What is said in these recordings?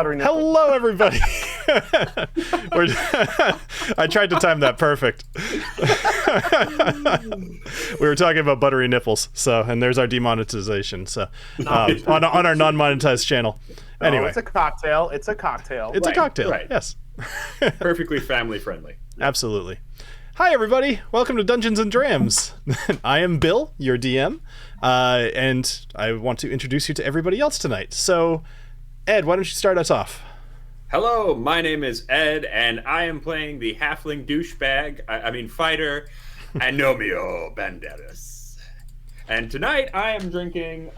buttery nipples. Hello, everybody. I tried to time that perfect. We were talking about buttery nipples, and there's our demonetization. So on our non-monetized channel. Anyway, it's a cocktail. It's a cocktail. It's a cocktail. Right. Yes. Perfectly family friendly. Absolutely. Hi, everybody. Welcome to Dungeons Drams. I am Bill, your DM, and I want to introduce you to everybody else tonight. So, Ed, why don't you start us off? Hello, my name is Ed, and I am playing the halfling douchebag, fighter, Agnomeio Banderas. And tonight I am drinking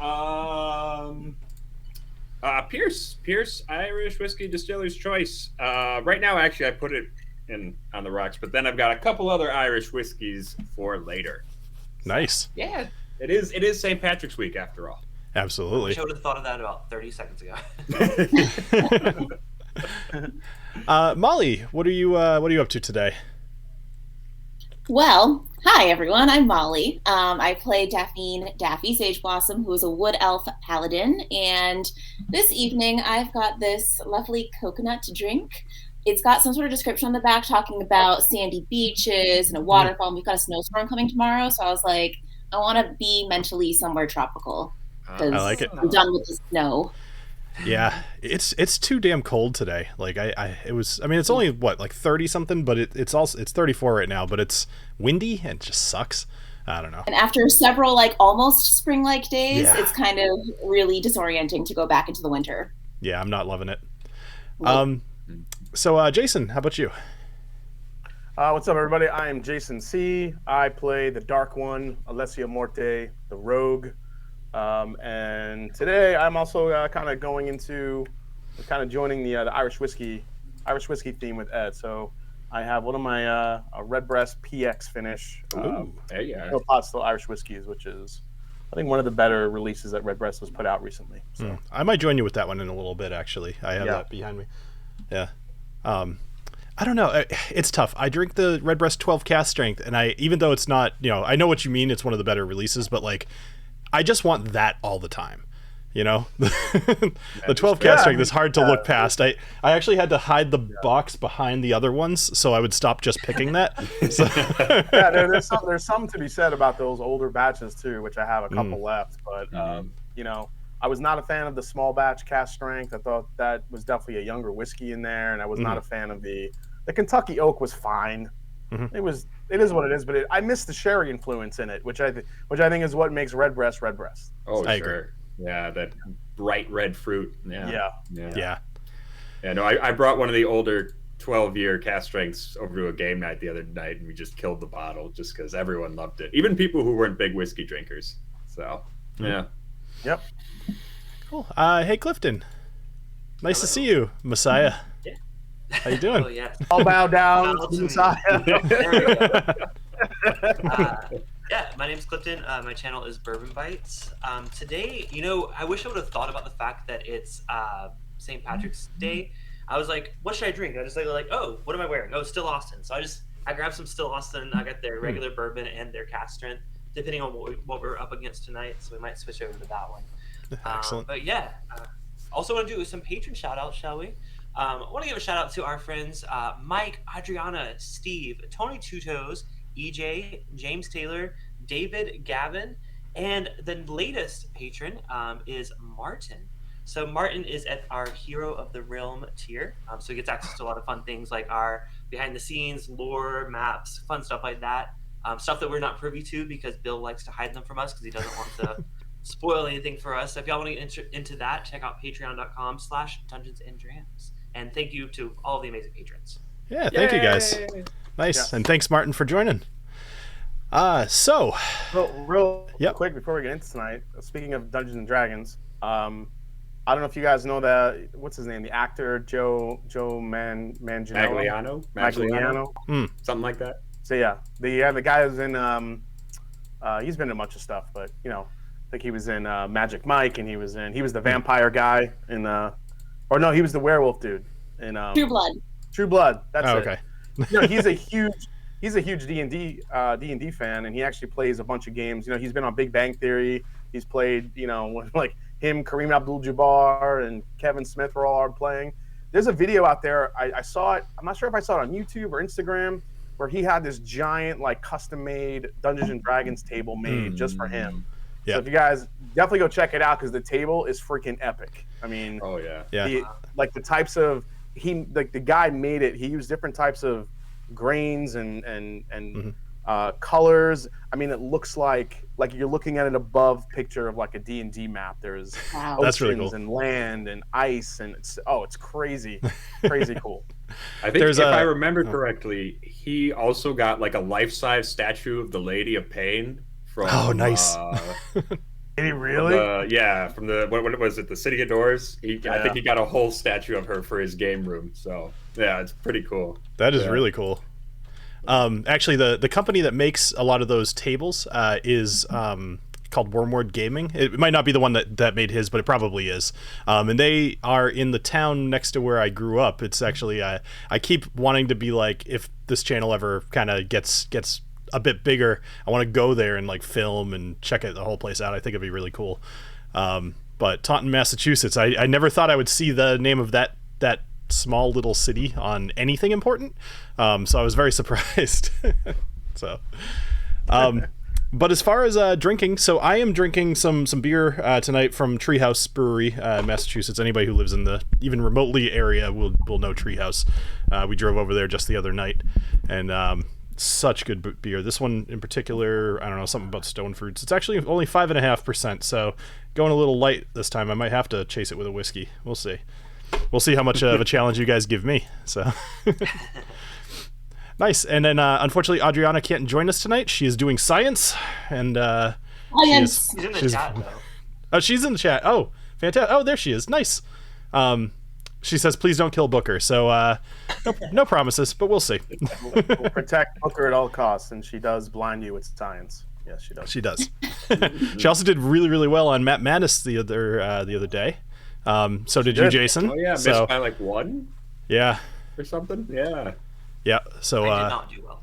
Pierce Irish Whiskey Distiller's Choice. Right now, actually, I put it on the rocks, but then I've got a couple other Irish whiskeys for later. Nice. Yeah, it is St. Patrick's week after all. Absolutely. I would have thought of that about 30 seconds ago. Molly, what are you up to today? Well, hi everyone, I'm Molly. I play Daffy Sage Blossom, who is a wood elf paladin, and this evening I've got this lovely coconut to drink. It's got some sort of description on the back talking about sandy beaches and a waterfall, and we've got a snowstorm coming tomorrow, so I was like, I want to be mentally somewhere tropical. I like it. I'm done with the snow. Yeah, it's too damn cold today. Like it's only like 30 something, but it's 34 right now, but it's windy and it just sucks. I don't know. And after several like almost spring-like days, yeah. It's kind of really disorienting to go back into the winter. Yeah, I'm not loving it. So Jason, how about you? What's up, everybody? I am Jason C. I play the Dark One, Alessio Morte, the Rogue. And today I'm also kind of joining the Irish whiskey theme with Ed. So I have one of my Redbreast PX finish. There you are. Pot still Irish whiskeys, which is I think one of the better releases that Redbreast has put out recently. So I might join you with that one in a little bit. Actually, I have that behind me. Yeah. I don't know. It's tough. I drink the Redbreast 12 cast strength, and even though it's not, I know what you mean. It's one of the better releases, but like, I just want that all the time. The 12 cast strength is hard to look past. I actually had to hide the box behind the other ones, so I would stop just picking that. So. There's some to be said about those older batches too, which I have a couple left. But I was not a fan of the small batch cast strength. I thought that was definitely a younger whiskey in there, and I was not a fan of the Kentucky Oak. Was fine. Mm-hmm. It is what it is, but I miss the sherry influence in it, which I think is what makes Redbreast. Oh, I sure. agree. Yeah, that bright red fruit. Yeah. No, I brought one of the older 12-year cast strengths over to a game night the other night, and we just killed the bottle just because everyone loved it, even people who weren't big whiskey drinkers. So, yeah. Yep. Cool. Hey, Clifton. Nice Hello. to see you, Messiah. Yeah. How you doing? Oh, yeah. I'll bow down Bow to to Messiah. There we go. Yeah, my name's Clifton. My channel is Bourbon Bites. Today, I wish I would have thought about the fact that it's St. Patrick's Day. I was like, what should I drink? I just like, oh, what am I wearing? Oh, Still Austin. So I grabbed some Still Austin. I got their regular bourbon and their cast strength, depending on what we're up against tonight. So we might switch over to that one. Excellent. But yeah, also want to do some patron shout outs, shall we? I want to give a shout out to our friends Mike, Adriana, Steve, Tony Two Toes, EJ, James Taylor, David, Gavin, and the latest patron is Martin. So Martin is at our Hero of the Realm tier, so he gets access to a lot of fun things like our behind the scenes, lore, maps, fun stuff like that. Stuff that we're not privy to because Bill likes to hide them from us because he doesn't want to spoil anything for us. So if y'all want to get into that, check out patreon.com/Dungeons and Drams. And thank you to all the amazing patrons. Yeah, thank you guys. Nice. Yeah. And thanks, Martin, for joining. Real quick before we get into tonight, speaking of Dungeons and Dragons, I don't know if you guys know what's his name, the actor Joe Manganiello. Magliano. Something like that. So the guy who's in he's been in a bunch of stuff, but I think he was in Magic Mike, and he was the vampire guy in he was the werewolf dude in True Blood. That's it. Okay. He's a huge D&D fan, and he actually plays a bunch of games. He's been on Big Bang Theory. He's played, him, Kareem Abdul-Jabbar, and Kevin Smith were all playing. There's a video out there. I saw it. I'm not sure if I saw it on YouTube or Instagram, where he had this giant, like, custom-made Dungeons and Dragons table made just for him. Yeah. So if you guys definitely go check it out, because the table is freaking epic. I mean, the types of the guy made it. He used different types of grains and colors. I mean, it looks like you're looking at an above picture of like a D&D map. There's That's really cool. And land and ice, and it's crazy, crazy cool. I think if I remember correctly, he also got like a life-size statue of the Lady of Pain from. Oh, nice. Did he really? From the what was it? The City of Doors. I think he got a whole statue of her for his game room. So yeah, it's pretty cool. That is really cool. Actually, the company that makes a lot of those tables is called Wormwood Gaming. It might not be the one that made his, but it probably is. And they are in the town next to where I grew up. It's actually I keep wanting to be like, if this channel ever kind of gets a bit bigger, I want to go there and like film and check the whole place out. I think it'd be really cool. But Taunton, Massachusetts, I never thought I would see the name of that small little city on anything important. So I was very surprised. But as far as drinking, so I am drinking some beer tonight from Treehouse Brewery, Massachusetts. Anybody who lives in the even remotely area will know Treehouse. We drove over there just the other night, and such good beer. This one in particular, I don't know, something about stone fruits. It's actually only 5.5%, so going a little light this time. I might have to chase it with a whiskey. We'll see. We'll see how much of a challenge you guys give me. So nice. And then unfortunately, Adriana can't join us tonight. She is doing science, and she's in the chat though. Oh, she's in the chat. Oh, fantastic. Oh, there she is. Nice. She says, "Please don't kill Booker." So no promises, but we'll see. We'll protect Booker at all costs, and she does blind you with science. Yes, she does. She does. She also did really, really well on Matt Madness the other day. So did you, Jason? Oh yeah, missed by like 1. Yeah. Or something. Yeah. Yeah. So I did not do well.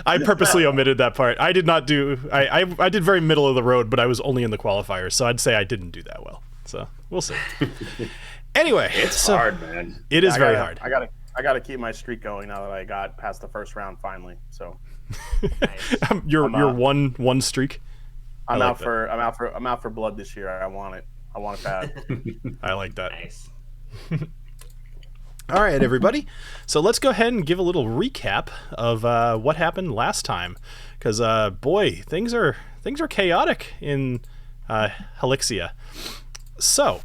I purposely omitted that part. I did not do. I did very middle of the road, but I was only in the qualifiers, so I'd say I didn't do that well. So we'll see. Anyway, it's hard, man. It is very hard. I gotta keep my streak going now that I got past the first round finally. So you're one streak. I'm out for blood this year. I want it bad. I like that. Nice. All right, everybody. So let's go ahead and give a little recap of what happened last time, because boy, things are chaotic in Helixia. So,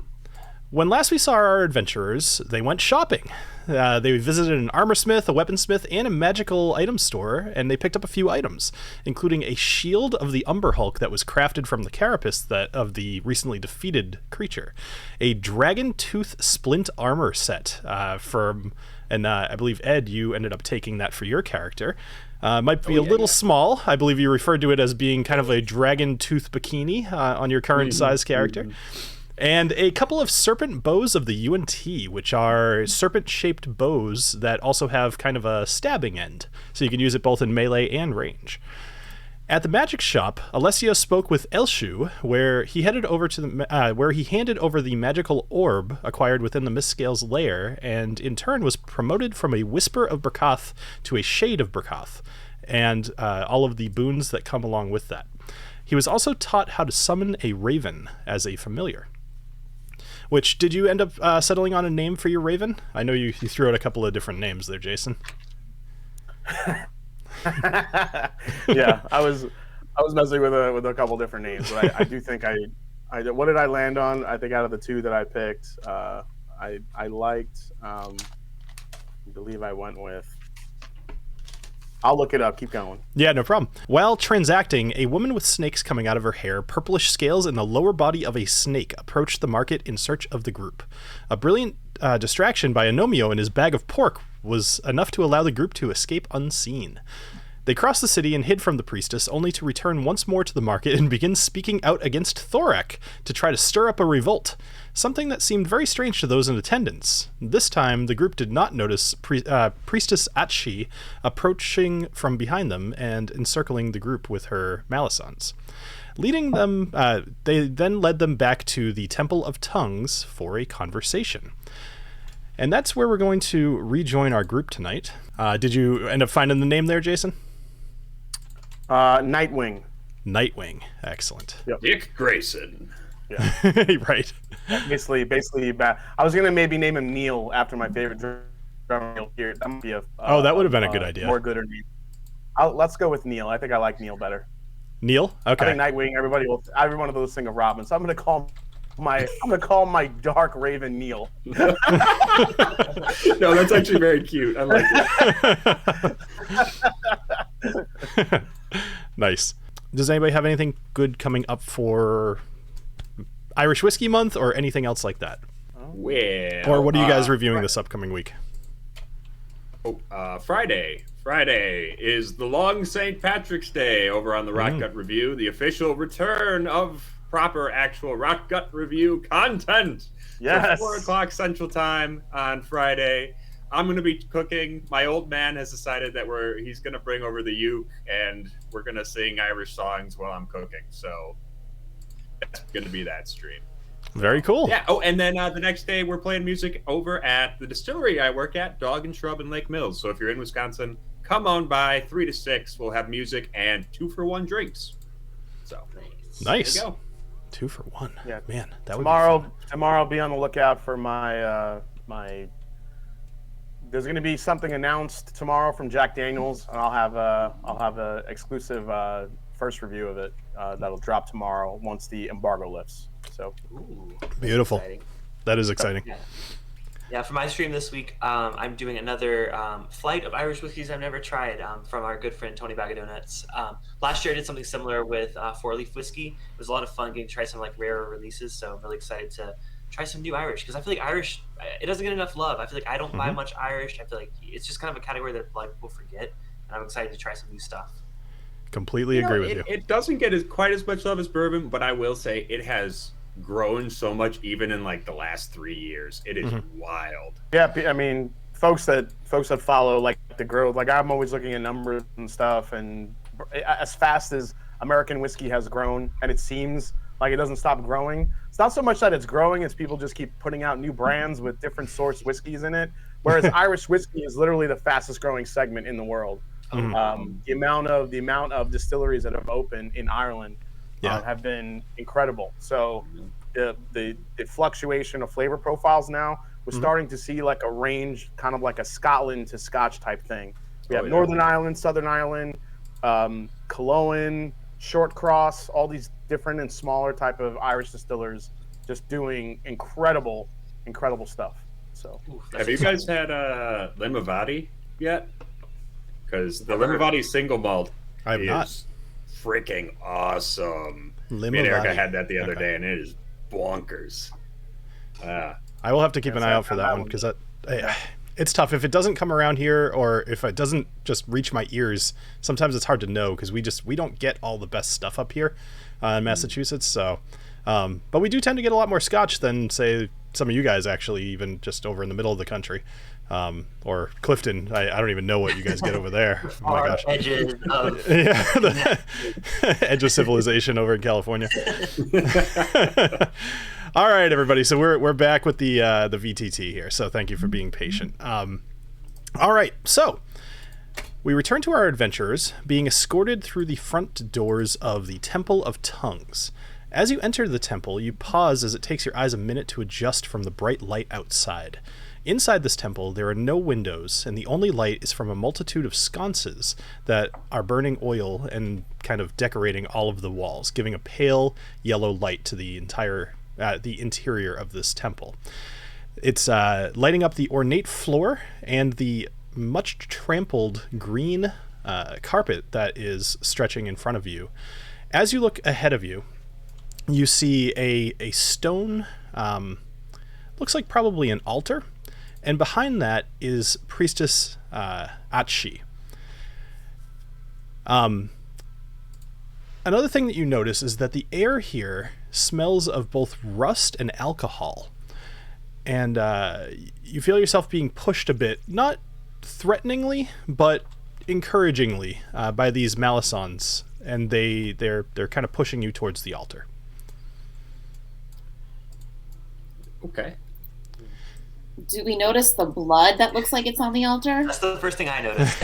when last we saw our adventurers, they went shopping. They visited an armorsmith, a weaponsmith, and a magical item store, and they picked up a few items, including a shield of the Umber Hulk that was crafted from the carapace of the recently defeated creature, a dragon tooth splint armor set and I believe, Ed, you ended up taking that for your character. Might be a little small. I believe you referred to it as being kind of a dragon tooth bikini on your current size character. And a couple of serpent bows of the UNT, which are serpent-shaped bows that also have kind of a stabbing end, so you can use it both in melee and range. At the magic shop, Alessio spoke with Elshu, where he handed over the magical orb acquired within the Mistscale's lair, and in turn was promoted from a Whisper of Berkoth to a Shade of Berkoth, and all of the boons that come along with that. He was also taught how to summon a raven as a familiar. Which, did you end up settling on a name for your raven? I know you threw out a couple of different names there, Jason. Yeah, I was messing with a couple different names, but I do think I what did I land on? I think out of the 2 that I picked, I liked. I believe I went with. I'll look it up. Keep going. Yeah, no problem. While transacting, a woman with snakes coming out of her hair, purplish scales, and the lower body of a snake approached the market in search of the group. A brilliant distraction by Agnomeio and his bag of pork was enough to allow the group to escape unseen. They crossed the city and hid from the priestess, only to return once more to the market and begin speaking out against Thorak to try to stir up a revolt, something that seemed very strange to those in attendance. This time, the group did not notice Priestess Atshi approaching from behind them and encircling the group with her malisons. Leading them, they then led them back to the Temple of Tongues for a conversation. And that's where we're going to rejoin our group tonight. Did you end up finding the name there, Jason? Nightwing. Nightwing. Excellent. Yep. Dick Grayson. Yeah. Right. Basically, I was gonna maybe name him Neil after my favorite drummer Neil here. That might be that would have been a good idea. More gooder name. Let's go with Neil. I think I like Neil better. Neil? Okay. I think Nightwing. Every one of those think of Robin. So I'm gonna call my Dark Raven Neil. No, that's actually very cute. I like it. Nice. Does anybody have anything good coming up for Irish Whiskey Month or anything else like that? Well, Or what are you guys reviewing this upcoming week? Friday is the long St. Patrick's Day over on the Rock Gut Review, the official return of proper actual Rock Gut Review content. Yes. 4 o'clock Central Time on Friday. I'm going to be cooking. My old man has decided that he's going to bring over the uke and we're going to sing Irish songs while I'm cooking. So that's going to be that stream. Very cool. Yeah. Oh, and then the next day we're playing music over at the distillery I work at, Dog and Shrub in Lake Mills. So if you're in Wisconsin, come on by 3 to 6. We'll have music and 2-for-1 drinks. So nice. There you go. 2 for 1. Yeah. Man, that Tomorrow, be on the lookout for my There's going to be something announced tomorrow from Jack Daniels, and I'll have a exclusive first review of it that'll drop tomorrow once the embargo lifts. So beautiful. That is exciting. Yeah, for my stream this week, I'm doing another flight of Irish whiskeys I've never tried from our good friend Tony Bag of Donuts. Last year I did something similar with 4-leaf whiskey. It was a lot of fun getting to try some like rarer releases, so I'm really excited to try some new Irish, because I feel like Irish, it doesn't get enough love. I feel like I don't buy much Irish. I feel like it's just kind of a category that like people forget, and I'm excited to try some new stuff. Completely agree with you. It doesn't get quite as much love as bourbon, but I will say it has grown so much even in like the last 3 years. It is wild. Yeah, I mean, folks that follow like the growth, like I'm always looking at numbers and stuff, and as fast as American whiskey has grown, and it seems like it doesn't stop growing. It's not so much that it's growing, it's people just keep putting out new brands with different source whiskeys in it. Whereas Irish whiskey is literally the fastest growing segment in the world. The amount of distilleries that have opened in Ireland have been incredible. So the fluctuation of flavor profiles now, we're starting to see like a range, kind of like a Scotland to Scotch type thing. We have Northern Ireland, Southern Ireland, Culloden, Short Cross, all these different and smaller type of Irish distillers just doing incredible stuff. So have you guys had Limavady yet? Because the Limavady single malt is freaking awesome. Me and Erica had that the other day, and it is bonkers. I will have to keep an eye out for that one, because it's tough. If it doesn't come around here, or if it doesn't just reach my ears, sometimes it's hard to know, because we don't get all the best stuff up here in Massachusetts. So, but we do tend to get a lot more Scotch than, say, some of you guys actually, even just over in the middle of the country. Or Clifton. I don't even know what you guys get over there. Oh my gosh. Edges of the edge of civilization over in California. All right, everybody. So we're back with the VTT here. So thank you for being patient. All right. So we return to our adventurers, being escorted through the front doors of the Temple of Tongues. As you enter the temple, you pause as it takes your eyes a minute to adjust from the bright light outside. Inside this temple, there are no windows, and the only light is from a multitude of sconces that are burning oil and kind of decorating all of the walls, giving a pale yellow light to the interior of this temple. It's lighting up the ornate floor and the much trampled green carpet that is stretching in front of you. As you look ahead of you, you see a stone, looks like probably an altar. And behind that is Priestess Atshi. Another thing that you notice is that the air here smells of both rust and alcohol. And you feel yourself being pushed a bit, not threateningly, but encouragingly by these Malisons and they're kind of pushing you towards the altar. Okay. Do we notice the blood that looks like it's on the altar? That's the first thing I noticed.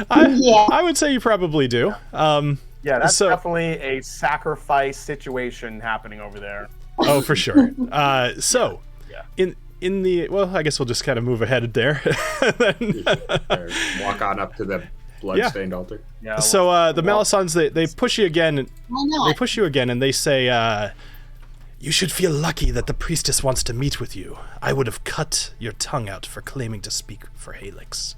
I would say you probably do. Yeah, that's definitely a sacrifice situation happening over there. Oh, for sure. In the, well, I guess we'll just kind of move ahead there. Walk on up to the blood-stained altar. Yeah. So the Malisons, they push you again. They push you again, and they say, "You should feel lucky that the priestess wants to meet with you. I would have cut your tongue out for claiming to speak for Helix."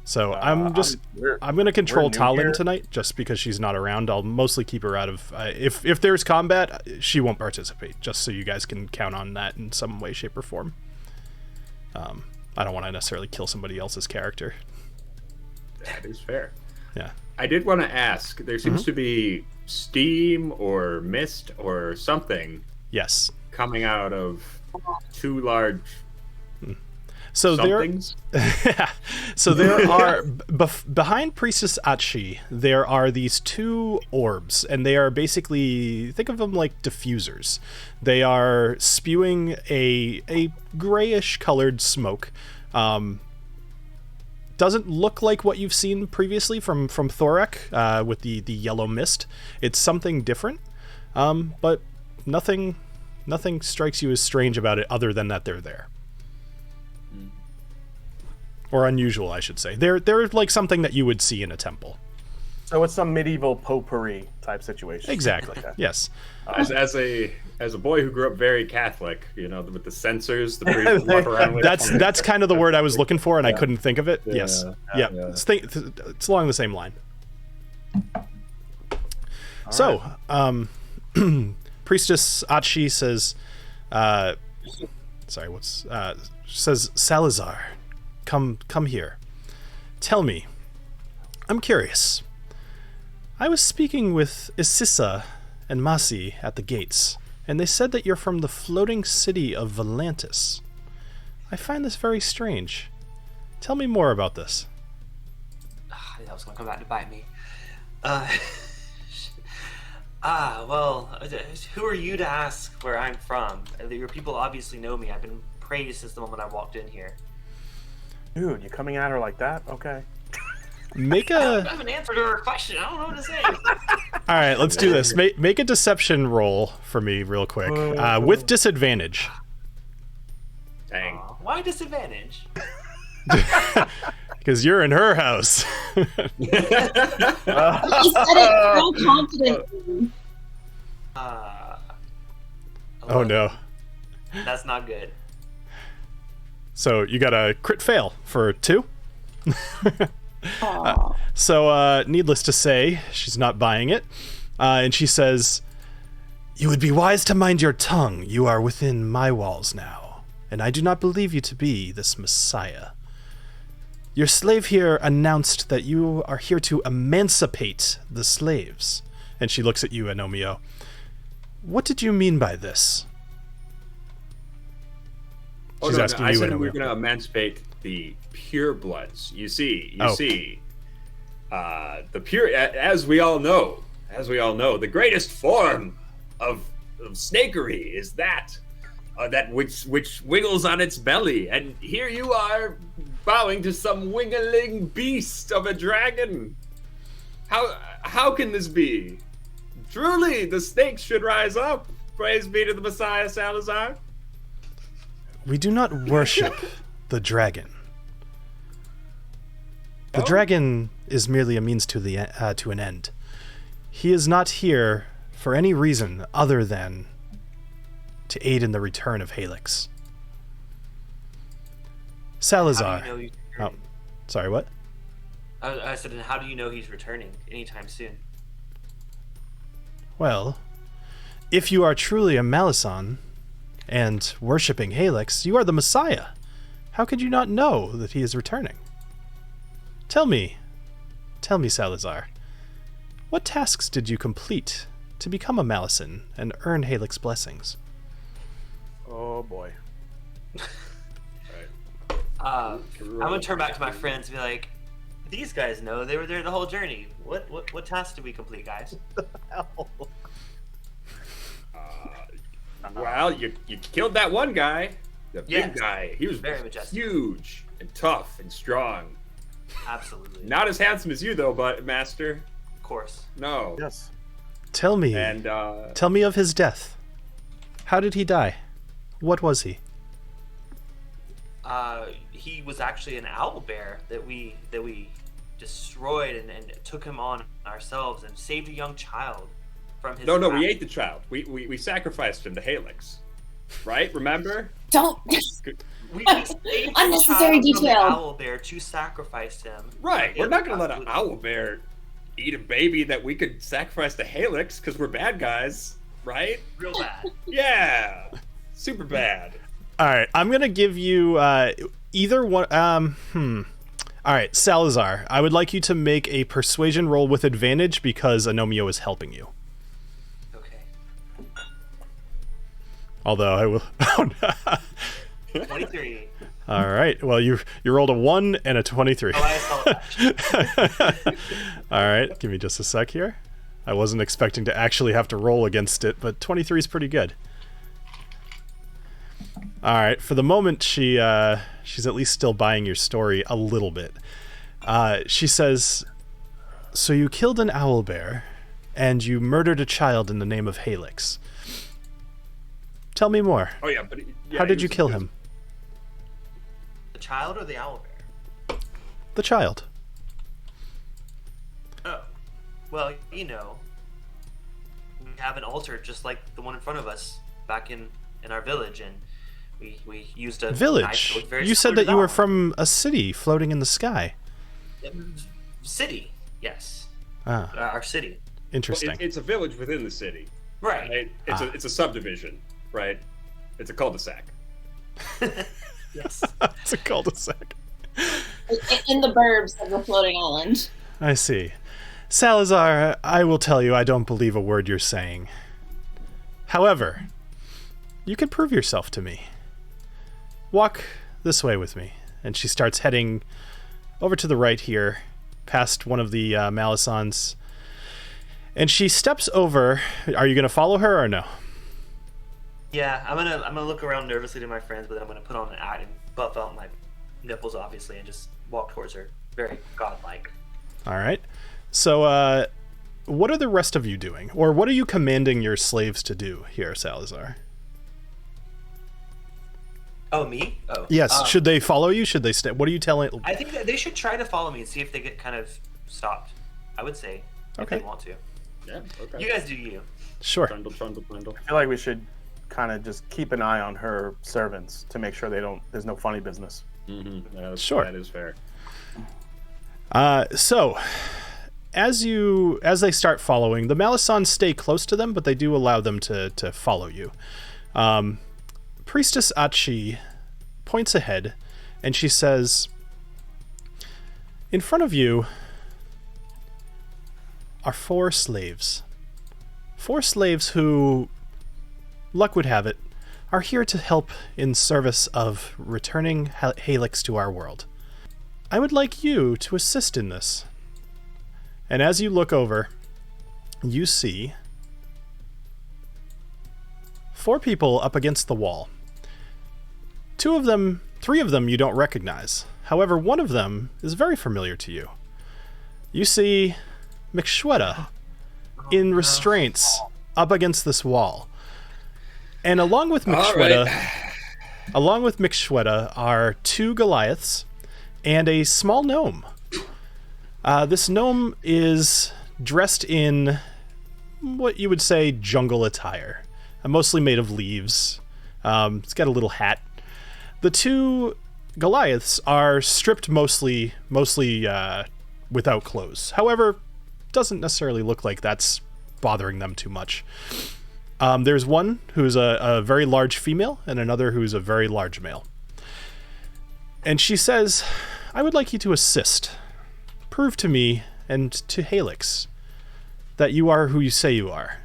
So I'm going to control TaLin tonight, just because she's not around. I'll mostly keep her out of. If there's combat, she won't participate. Just so you guys can count on that in some way, shape, or form. I don't want to necessarily kill somebody else's character. That is fair. Yeah. I did want to ask. There seems to be steam or mist or something. Yes. Coming out of two large. So there are behind Priestess Atshi, there are these two orbs, and they are basically, think of them like diffusers. They are spewing a grayish colored smoke. Doesn't look like what you've seen previously from Thorek with the yellow mist. It's something different, but nothing strikes you as strange about it other than that they're there. Or unusual, I should say. They're like something that you would see in a temple. So it's some medieval potpourri type situation. Exactly. Okay. Yes. As a boy who grew up very Catholic, with the censers, the priests walk around with. That's kind of the word I was looking for, and I couldn't think of it. Yes. Yeah. It's along the same line. So, Priestess Atshi says, says, Salazar, come here. Tell me. I'm curious. I was speaking with Isissa and Masi at the gates, and they said that you're from the floating city of Volantis. I find this very strange. Tell me more about this. That was going to come back to bite me. Well, who are you to ask where I'm from? Your people obviously know me. I've been praised since the moment I walked in here. Dude, you coming at her like that? Okay. Make I haven't answered her question. I don't know what to say. All right, let's do this. Make a deception roll for me real quick, with disadvantage. Dang. Why disadvantage? Because you're in her house. He said it so confidently. Oh no. That's not good. So you got a crit fail for 2. So needless to say, she's not buying it. And she says, "You would be wise to mind your tongue. You are within my walls now, and I do not believe you to be this messiah. Your slave here announced that you are here to emancipate the slaves." And she looks at you, Agnomeio. "What did you mean by this?" She's asking I you, said Agnomeio. we're going to emancipate the purebloods. You see, the pure, as we all know, the greatest form of snakery is that which wiggles on its belly, and here you are bowing to some wiggling beast of a dragon. How can this be? Truly, the snakes should rise up. Praise be to the Messiah, Salazar. We do not worship the dragon. The dragon is merely a means to an end. He is not here for any reason other than to aid in the return of Helix. Salazar. How do you know he's Oh, returning? sorry, what? I said, and how do you know he's returning anytime soon? Well, if you are truly a Malison and worshipping Helix, you are the Messiah. How could you not know that he is returning? Tell me, Salazar, what tasks did you complete to become a Malison and earn Helix blessings? Oh boy. I'm gonna turn back to my friends and be like, These guys know. They were there the whole journey. What task did we complete, guys? Well, you killed that one guy. The big guy. He was very majestic. Huge and tough and strong. Absolutely. Not as handsome as you, though, but Master. Of course. No. Yes. Tell me. And tell me of his death. How did he die? What was he? He was actually an owl bear that we destroyed and took him on ourselves and saved a young child from his. No, we ate the child. We sacrificed him to Helix, right? Remember? Don't. We saved Unnecessary the child from the detail. owl bear to sacrifice him. Right. We're not gonna let an Absolutely. owl bear eat a baby that we could sacrifice to Helix because we're bad guys, right? Real bad. Yeah. Super bad. All right, I'm gonna give you either one. All right, Salazar, I would like you to make a persuasion roll with advantage because Agnomeio is helping you. Okay. Although I will. 23. All right. Well, you rolled a 1 and a 23. Oh, I saw that. All right, give me just a sec here. I wasn't expecting to actually have to roll against it, but 23 is pretty good. All right, for the moment, she's at least still buying your story a little bit. She says, so you killed an owlbear, and you murdered a child in the name of Helix. Tell me more. Oh yeah, but How did you kill him? The child or the owl bear? The child. Oh. Well, we have an altar just like the one in front of us back in our village, and we used a Village? knife that looked very You said similar that to you were one. from a city floating in the sky. City, yes. Ah, Our city. interesting. Well, it's a village within the city. Right. Right? It's a subdivision, right? It's a cul-de-sac. Yes. It's a cul-de-sac. In the burbs of the floating island. I see. Salazar, I will tell you I don't believe a word you're saying. However, you can prove yourself to me. Walk this way with me. And she starts heading over to the right here, past one of the Malisons. And she steps over. Are you going to follow her or no? Yeah, I'm gonna look around nervously to my friends, but then I'm gonna put on an act and buff out my nipples, obviously, and just walk towards her, very godlike. All right. So, what are the rest of you doing? Or what are you commanding your slaves to do here, Salazar? Oh, me? Oh. Yes. Should they follow you? Should they stay? What are you telling? I think that they should try to follow me and see if they get kind of stopped. I would say, if Okay. they want to. Yeah, okay. You guys do you. Sure. Trundle. I feel like we should kind of just keep an eye on her servants to make sure there's no funny business. Mm-hmm. Yeah, Sure. That is fair. So, as they start following, the Malisons stay close to them, but they do allow them to follow you. Priestess Atshi points ahead, and she says, in front of you are 4 slaves. 4 slaves who, luck would have it, are here to help in service of returning Helix to our world. I would like you to assist in this. And as you look over, you see 4 people up against the wall. 3 of them you don't recognize. However, one of them is very familiar to you. You see McShweta in restraints up against this wall. And along with McShweta are 2 Goliaths and a small gnome. This gnome is dressed in what you would say jungle attire, mostly made of leaves. It's got a little hat. The 2 Goliaths are stripped mostly without clothes. However, doesn't necessarily look like that's bothering them too much. There's one who's a very large female and another who's a very large male. And she says, I would like you to assist. Prove to me and to Helix that you are who you say you are.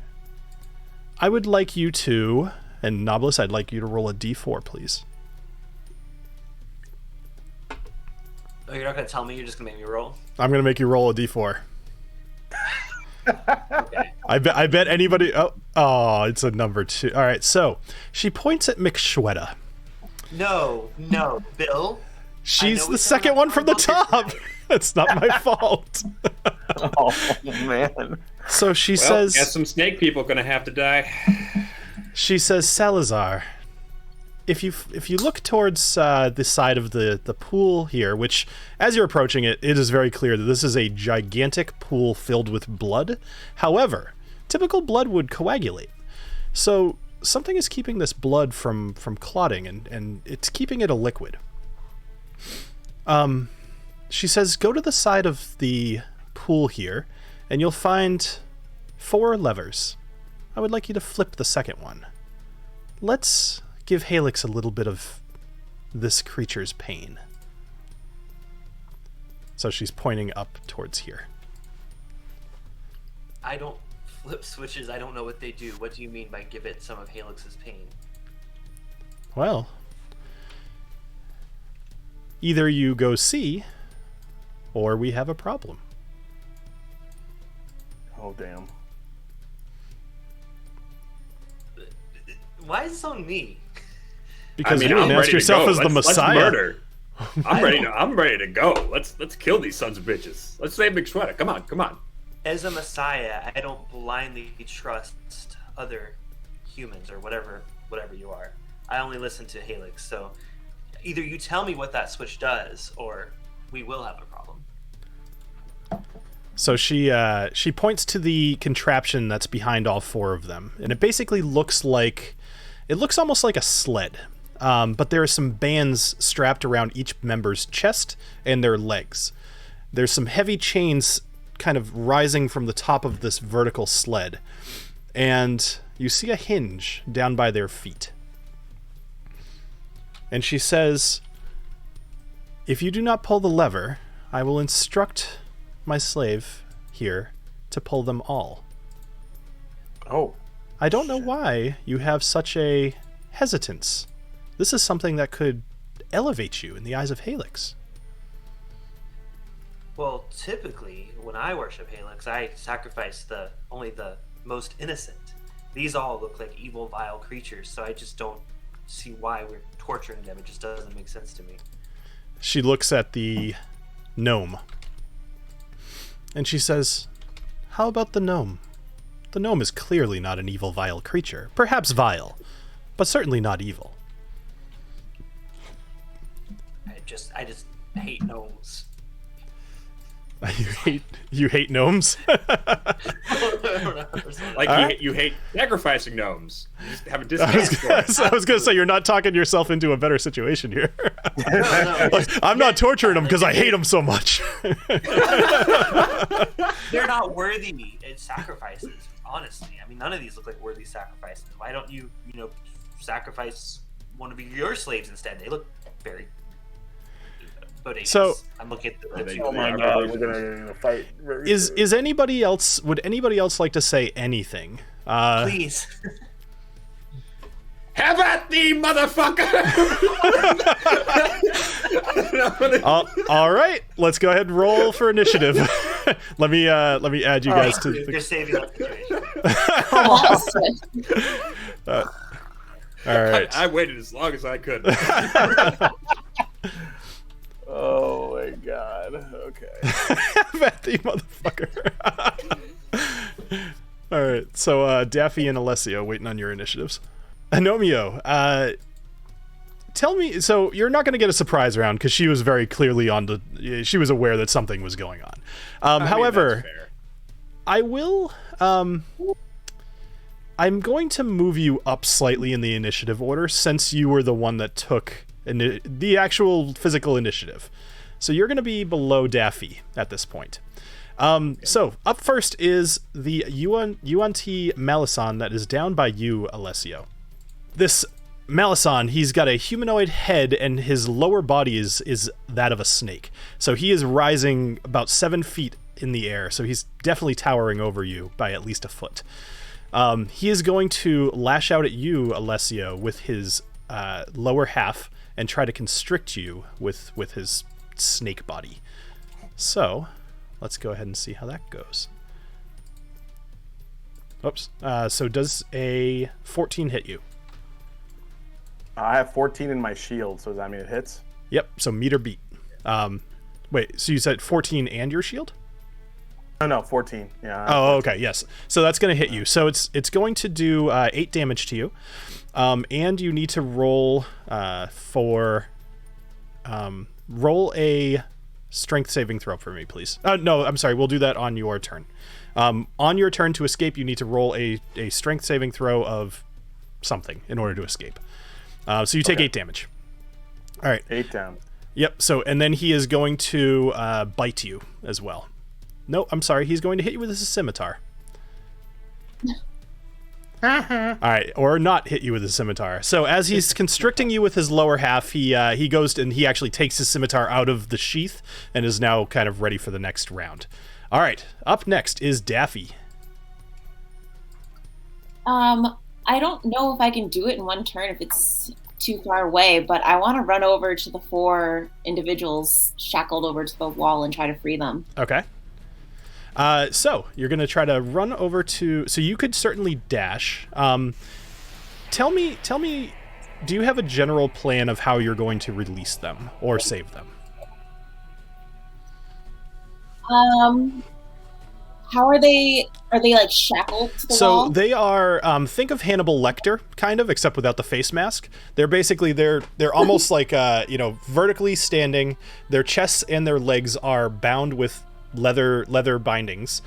I would like you to, and Knobolas, I'd like you to roll a d4, please. Oh, you're not going to tell me? You're just going to make me roll? I'm going to make you roll a d4. Okay. I bet anybody... Oh, it's a number 2. All right, so she points at McShweta. No, Bill. She's the second one from the top. It's not my fault. Oh, man. So she says... Guess some snake people going to have to die. She says, Salazar, if you look towards the side of the pool here, which, as you're approaching it, it is very clear that this is a gigantic pool filled with blood. However, typical blood would coagulate. So something is keeping this blood from clotting, and it's keeping it a liquid. She says, go to the side of the pool here, and you'll find 4 levers. I would like you to flip the second one. Let's give Halix a little bit of this creature's pain. So she's pointing up towards here. I don't flip switches. I don't know what they do. What do you mean by give it some of Halix's pain? Well, either you go see, or we have a problem. Oh, damn. Why is this on me? Because I mean, you I'm announced ready to yourself go. as the Let's Messiah. murder. I'm ready to go. Let's kill these sons of bitches. Let's save McShweta. Come on. As a Messiah, I don't blindly trust other humans or whatever you are. I only listen to Halix. So either you tell me what that switch does, or we will have a problem. So she points to the contraption that's behind all 4 of them, and it basically looks almost like a sled, but there are some bands strapped around each member's chest and their legs. There's some heavy chains kind of rising from the top of this vertical sled, and you see a hinge down by their feet. And she says, if you do not pull the lever, I will instruct my slave here to pull them all. Oh. I don't know why you have such a hesitance. This is something that could elevate you in the eyes of Halix. Well, typically, when I worship Halix, I sacrifice only the most innocent. These all look like evil, vile creatures, so I just don't see why we're torturing them. It just doesn't make sense to me. She looks at the gnome. And she says, how about the gnome? The gnome is clearly not an evil, vile creature. Perhaps vile, but certainly not evil. I just hate gnomes. You hate gnomes? You hate sacrificing gnomes. You just have a distaste for it. I was going to say, you're not talking yourself into a better situation here. No. I'm not torturing them because I hate them so much. They're not worthy sacrifices, honestly. I mean, none of these look like worthy sacrifices. Why don't you sacrifice one of your slaves instead? They look very bodacious. So, I'm looking at the Oh my god, we're gonna fight. Is anybody else? Would anybody else like to say anything? Please. Have at thee, motherfucker! All right, let's go ahead and roll for initiative. let me add you guys to. You're saving that situation. All right. I waited as long as I could. Oh my god. Okay. Matthew, motherfucker. All right. So Daffy and Alessio waiting on your initiatives. Agnomeio, tell me. So you're not going to get a surprise round because she was very clearly she was aware that something was going on. However, I will. I'm going to move you up slightly in the initiative order since you were the one that took the actual physical initiative. So you're going to be below Daffy at this point. So up first is the Yuan-Ti Malison that is down by you, Alessio. This Malison, he's got a humanoid head and his lower body is that of a snake. So he is rising about 7 feet in the air. So he's definitely towering over you by at least a foot. He is going to lash out at you, Alessio, with his lower half and try to constrict you with his snake body. So let's go ahead and see how that goes. Oops. So does a 14 hit you? I have 14 in my shield, so does that mean it hits? Yep. So meet or beat. Wait. So you said 14 and your shield? No, 14. Yeah. Oh, okay. Yes. So that's going to hit you. So it's going to do 8 damage to you, and you need to roll roll a strength saving throw for me, please. No, I'm sorry. We'll do that on your turn. On your turn to escape, you need to roll a strength saving throw of something in order to escape. So you take 8 damage. All right. 8 damage. Yep. So, and then he is going to bite you as well. No, I'm sorry. He's going to hit you with his scimitar. All right, or not hit you with his scimitar. So as he's constricting you with his lower half, he goes and he actually takes his scimitar out of the sheath and is now kind of ready for the next round. All right, up next is Daffy. I don't know if I can do it in one turn if it's too far away, but I want to run over to the 4 individuals shackled over to the wall and try to free them. Okay. So you're going to try to run over to, so you could certainly dash. Tell me, do you have a general plan of how you're going to release them or save them? How are they like shackled to the wall? So they are, think of Hannibal Lecter, kind of, except without the face mask. They're basically, they're almost like, vertically standing. Their chests and their legs are bound with leather bindings.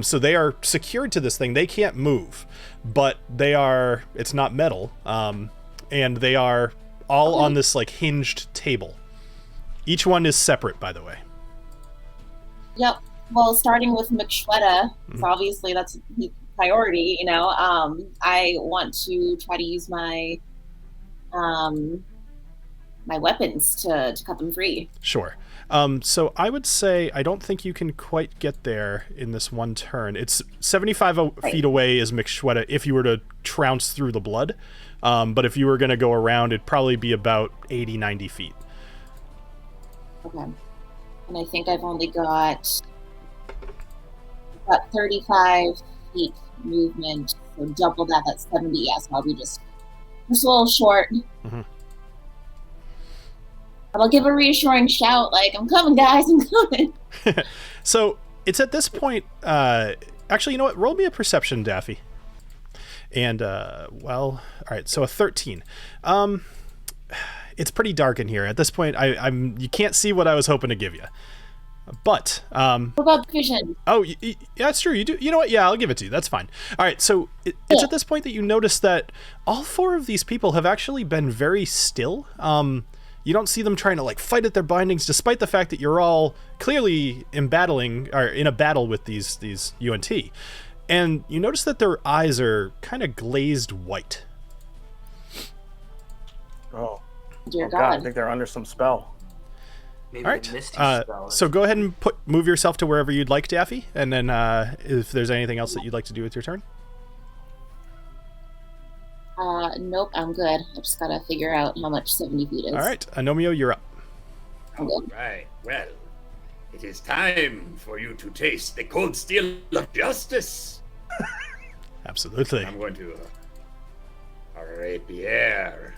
So they are secured to this thing. They can't move, but it's not metal. And they are all on this like hinged table. Each one is separate, by the way. Yep. Well, starting with McShweta, so obviously that's priority, I want to try to use my my weapons to cut them free. Sure. So I would say I don't think you can quite get there in this one turn. It's 75 feet away is McShweta if you were to trounce through the blood. But if you were going to go around, it'd probably be about 80, 90 feet. Okay. And I think I've only got 35 feet movement, so double that, that's 70. Yes, I'll be just a little short. Mm-hmm. I'll give a reassuring shout, like, I'm coming, guys, I'm coming. So it's at this point, actually, you know what? Roll me a perception, Daffy. And, all right, so a 13. It's pretty dark in here. At this point, you can't see what I was hoping to give you. But what about vision? Oh, yeah, that's true. You do. You know what? Yeah, I'll give it to you. That's fine. All right. So it's at this point that you notice that all 4 of these people have actually been very still. You don't see them trying to like fight at their bindings, despite the fact that you're all clearly in a battle with these UNT. And you notice that their eyes are kind of glazed white. Oh, dear God! I think they're under some spell. Maybe all right. Misty spell. So go ahead and move yourself to wherever you'd like, Daffy, and then if there's anything else that you'd like to do with your turn. Nope, I'm good. I just gotta figure out how much 70 feet is. All right, Agnomeio, you're up. All right. Well, it is time for you to taste the cold steel of justice. Absolutely. I'm going to rapier.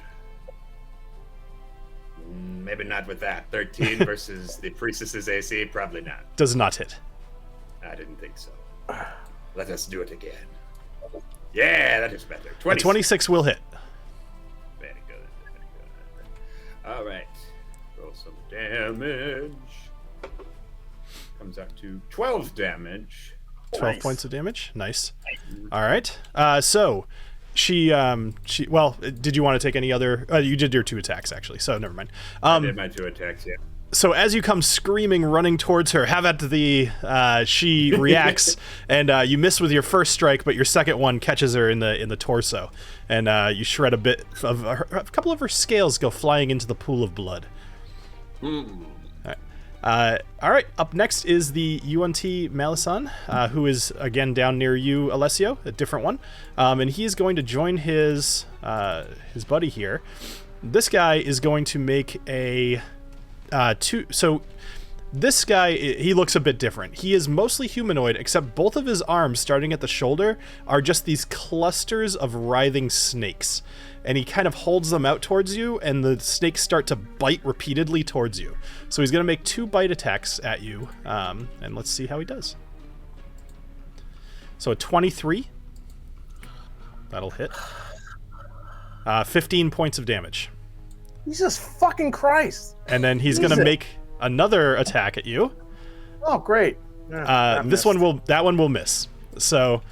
Maybe not with that. 13 versus the Priestess's AC, probably not. Does not hit. I didn't think so. Let us do it again. Yeah, that is better. 26. 26 will hit. Very good. Very good. All right. Roll some damage. Comes up to 12 damage. 12 points of damage. Nice. All right. So she well, did you want to take any other you did your 2 attacks actually, so never mind. I did my 2 attacks, yeah. So as you come screaming, running towards her, have at the she reacts, and you miss with your first strike, but your second one catches her in the torso, and you shred a bit of a couple of her scales go flying into the pool of blood. All right. Up next is the UNT Malisan, who is again down near you, Alessio, a different one, and he is going to join his buddy here. This guy is going to make a two. So this guy, he looks a bit different. He is mostly humanoid, except both of his arms, starting at the shoulder, are just these clusters of writhing snakes. And he kind of holds them out towards you, and the snakes start to bite repeatedly towards you. So he's going to make 2 bite attacks at you, and let's see how he does. So a 23. That'll hit. 15 points of damage. Jesus fucking Christ. And then he's going to make another attack at you. Oh, great. Yeah, that one will miss. So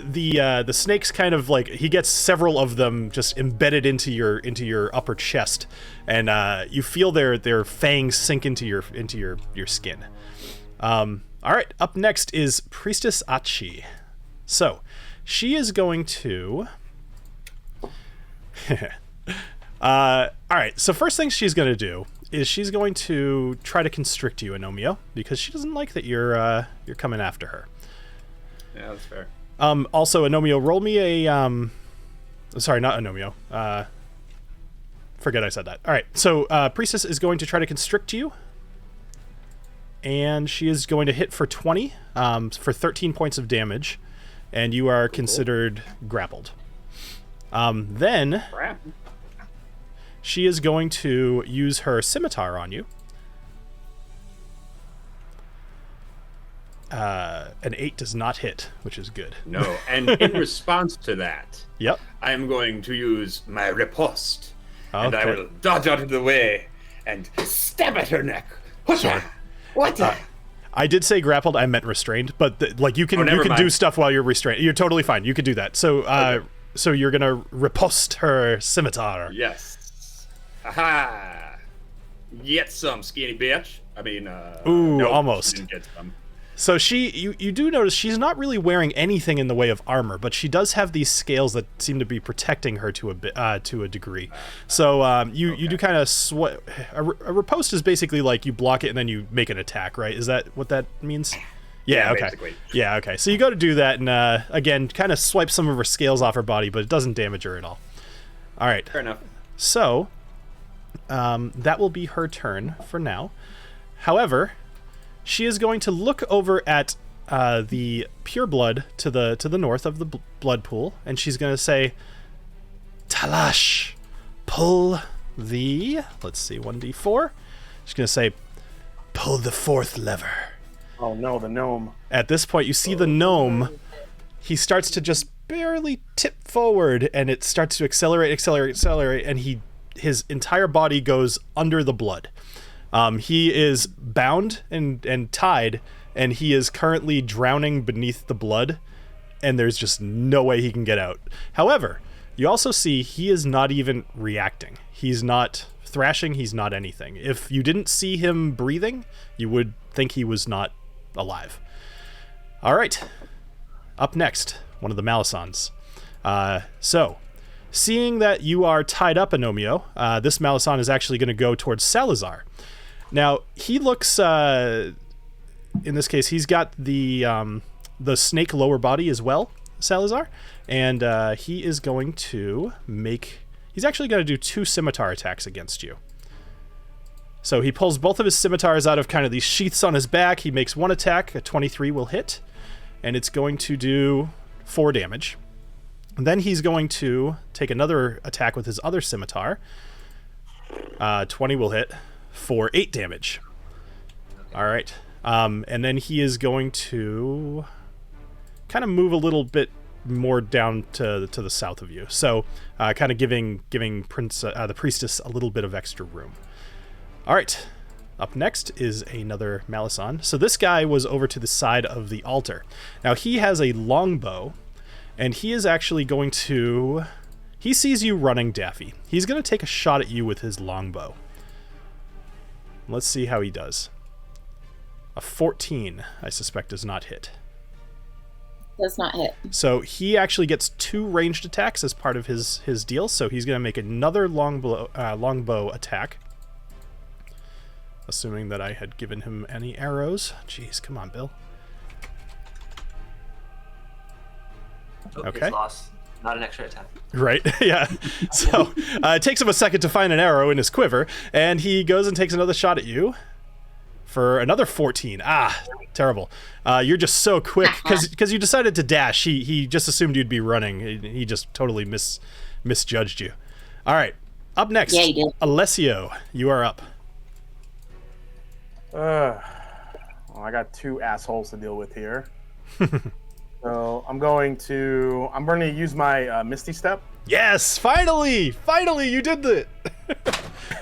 the snakes kind of like, he gets several of them just embedded into your upper chest, and you feel their fangs sink into your skin. All right, up next is Priestess Atshi. So she is going to all right, so first thing she's going to do is she's going to try to constrict you, Agnomeio, because she doesn't like that you're coming after her. Yeah, that's fair. Also, Agnomeio, roll me a sorry, not Agnomeio. Forget I said that. All right, so Priestess is going to try to constrict you, and she is going to hit for 20 for 13 points of damage, and you are considered grappled. Then she is going to use her scimitar on you. An 8 does not hit, which is good. No, and in response to that, yep, I am going to use my riposte, and I Okay. will dodge out of the way and stab at her neck. Sorry. What? I did say grappled. I meant restrained, but like you can never do mind. stuff while you're restrained. You're totally fine. You can do that. So Okay. so you're gonna riposte her scimitar. Yes. Aha! Get some, skinny bitch. I mean, Ooh, nope, almost. she didn't get some. So you do notice she's not really wearing anything in the way of armor, but she does have these scales that seem to be protecting her to a degree. So you do kind of a riposte is basically like you block it and then you make an attack, right? Is that what that means? Yeah, okay. Basically. Yeah, okay. So you go to do that, and again, kind of swipe some of her scales off her body, but it doesn't damage her at all. All right. Fair enough. So that will be her turn for now. However, she is going to look over at the pure blood to the north of the blood pool, and she's going to say, Talash, pull the, let's see, 1d4. She's going to say, pull the 4th lever. Oh no, the gnome. At this point, you see the gnome. He starts to just barely tip forward, and it starts to accelerate, and his entire body goes under the blood. He is bound and tied, and he is currently drowning beneath the blood, and there's just no way he can get out. However, you also see he is not even reacting. He's not thrashing, he's not anything. If you didn't see him breathing, you would think he was not alive. All right. Up next, one of the Malisons. So, seeing that you are tied up, Agnomeio, this Malison is actually going to go towards Salazar. Now, he looks, in this case, he's got the snake lower body as well, Salazar, and he is going to he's actually going to do 2 scimitar attacks against you. So he pulls both of his scimitars out of kind of these sheaths on his back. He makes 1 attack, a 23 will hit, and it's going to do 4 damage. And then he's going to take another attack with his other scimitar. 20 will hit for 8 damage. All right. And then he is going to kind of move a little bit more down to the south of you. So kind of giving the Priestess a little bit of extra room. All right. Up next is another Malison. So this guy was over to the side of the altar. Now he has a longbow, and he is actually going to... He sees you running, Daffy. He's going to take a shot at you with his longbow. Let's see how he does. A 14, I suspect, does not hit. Does not hit. So he actually gets 2 ranged attacks as part of his deal. So he's going to make another longbow attack. Assuming that I had given him any arrows. Jeez, come on, Bill. Oh, Okay. it's lost. not an extra attack. Right? Yeah. So it takes him a second to find an arrow in his quiver, and he goes and takes another shot at you for another 14. Terrible. You're just so quick because you decided to dash. He just assumed you'd be running. He just totally misjudged you. All right. Up next, Yeah, he did. Alessio, you are up. Well, I got 2 assholes to deal with here. So I'm going to use my Misty Step. Yes, finally, you did it.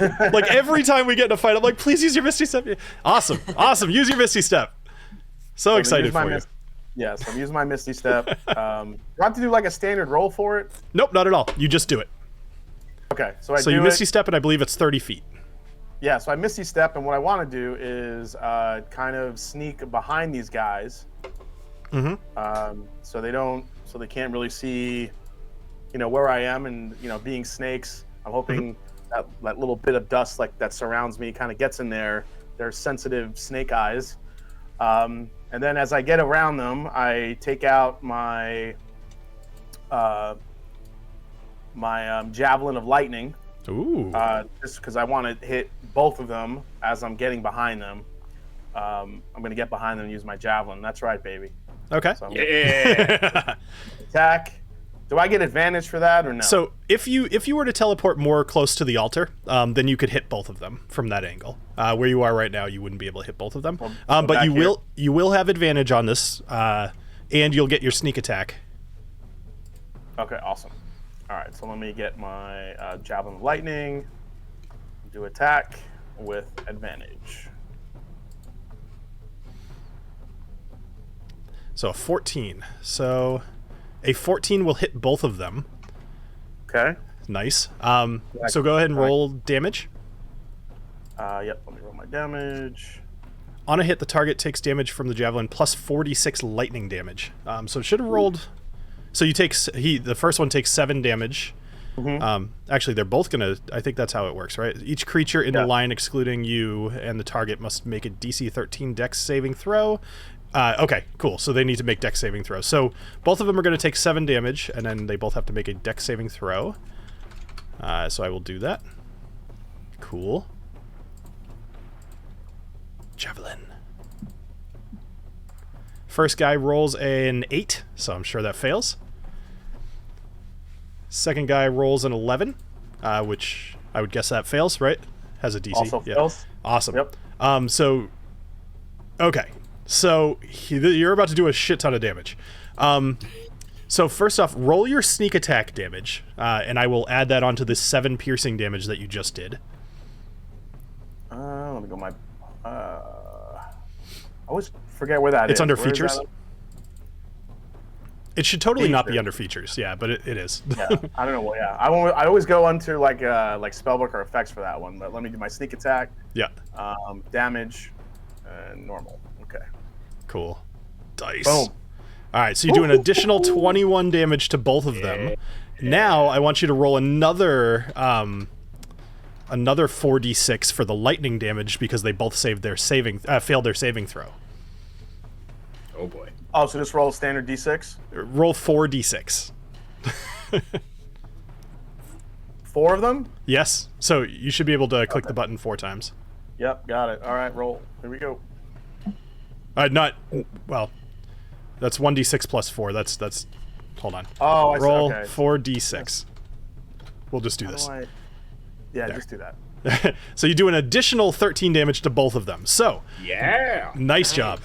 Like every time we get in a fight, I'm like, please use your Misty Step. Awesome. Use your Misty Step. So excited for you. Yes, I'm using my Misty Step. Do I have to do like a standard roll for it? Nope, not at all. You just do it. Okay, so you Misty Step, and I believe it's 30 feet. Yeah, so I Misty Step, and what I want to do is kind of sneak behind these guys. Mm-hmm. So they can't really see, where I am, and being snakes, I'm hoping that little bit of dust that surrounds me kind of gets in their sensitive snake eyes. And then as I get around them, I take out my Javelin of Lightning. Ooh. Just because I want to hit both of them as I'm getting behind them. I'm going to get behind them and use my Javelin. That's right, baby. Okay. So attack. Do I get advantage for that or no? So if you were to teleport more close to the altar, then you could hit both of them from that angle. Where you are right now, you wouldn't be able to hit both of them. But you will have advantage on this, and you'll get your sneak attack. Okay, awesome. All right, so let me get my Javelin of Lightning. Do attack with advantage. So a 14. So a 14 will hit both of them. Okay. Nice. So go ahead and roll damage. Yep, let me roll my damage. On a hit, the target takes damage from the javelin plus 46 lightning damage. So it should have rolled. So the first one takes 7 damage. Mm-hmm. Actually, they're both gonna. I think that's how it works, right? Each creature in the line, excluding you and the target, must make a DC 13 Dex saving throw. Okay, cool. So they need to make Dex saving throws. So both of them are going to take 7 damage, and then they both have to make a Dex saving throw. So I will do that. Cool. Javelin. First guy rolls an 8, so I'm sure that fails. Second guy rolls an 11, which I would guess that fails, right? Has a DC. Also fails. Awesome. Yep. Okay. So you're about to do a shit ton of damage. So first off, roll your sneak attack damage, and I will add that onto the 7 piercing damage that you just did. Let me go I always forget where that is. It's under Where features. It should totally not be under features, yeah, but it is. Yeah, I don't know what. Yeah, I always go onto like spellbook or effects for that one. But let me do my sneak attack. Yeah. Damage, normal. Okay. Cool. Dice. Boom. All right, so you do an additional 21 damage to both of them. Now I want you to roll another 4d6 for the lightning damage because they both failed their saving throw. Oh boy. Oh, so just roll a standard d6? Roll 4d6. 4 of them? Yes. So you should be able to click the button 4 times. Yep, got it. All right, roll. Here we go. That's 1d6 plus 4. That's. Hold on. Oh, I see. Roll Okay. 4d6. We'll just do this. Just do that. So you do an additional 13 damage to both of them. So. Yeah. Nice job.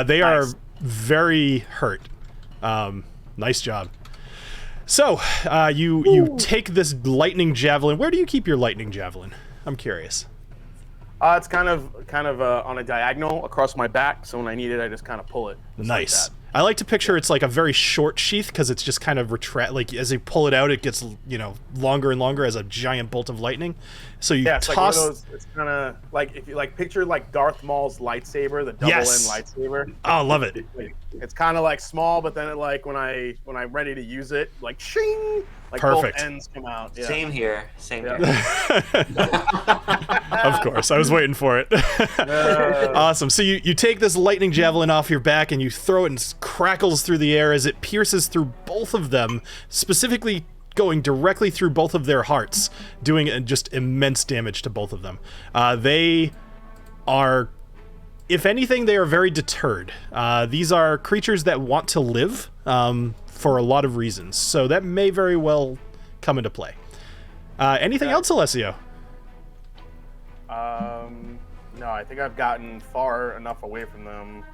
They are very hurt. Nice job. So you take this lightning javelin. Where do you keep your lightning javelin? I'm curious. It's kind of on a diagonal across my back, so when I need it, I just kind of pull it. Nice. Like I like to picture it's like a very short sheath because it's just kind of like as you pull it out, it gets longer and longer as a giant bolt of lightning. So you it's toss. like one of those, it's kind of like if you picture like Darth Maul's lightsaber, the double end lightsaber. Oh, love it. It's kind of like small, but then when I'm ready to use it, like shing, like perfect. Both ends come out. Yeah. Same here. Yeah. Of course, I was waiting for it. Awesome. So you take this lightning javelin off your back and you throw it and it crackles through the air as it pierces through both of them, specifically going directly through both of their hearts, doing just immense damage to both of them. They are, if anything, they are very deterred. These are creatures that want to live for a lot of reasons, so that may very well come into play. Anything else, Alessio? No, I think I've gotten far enough away from them.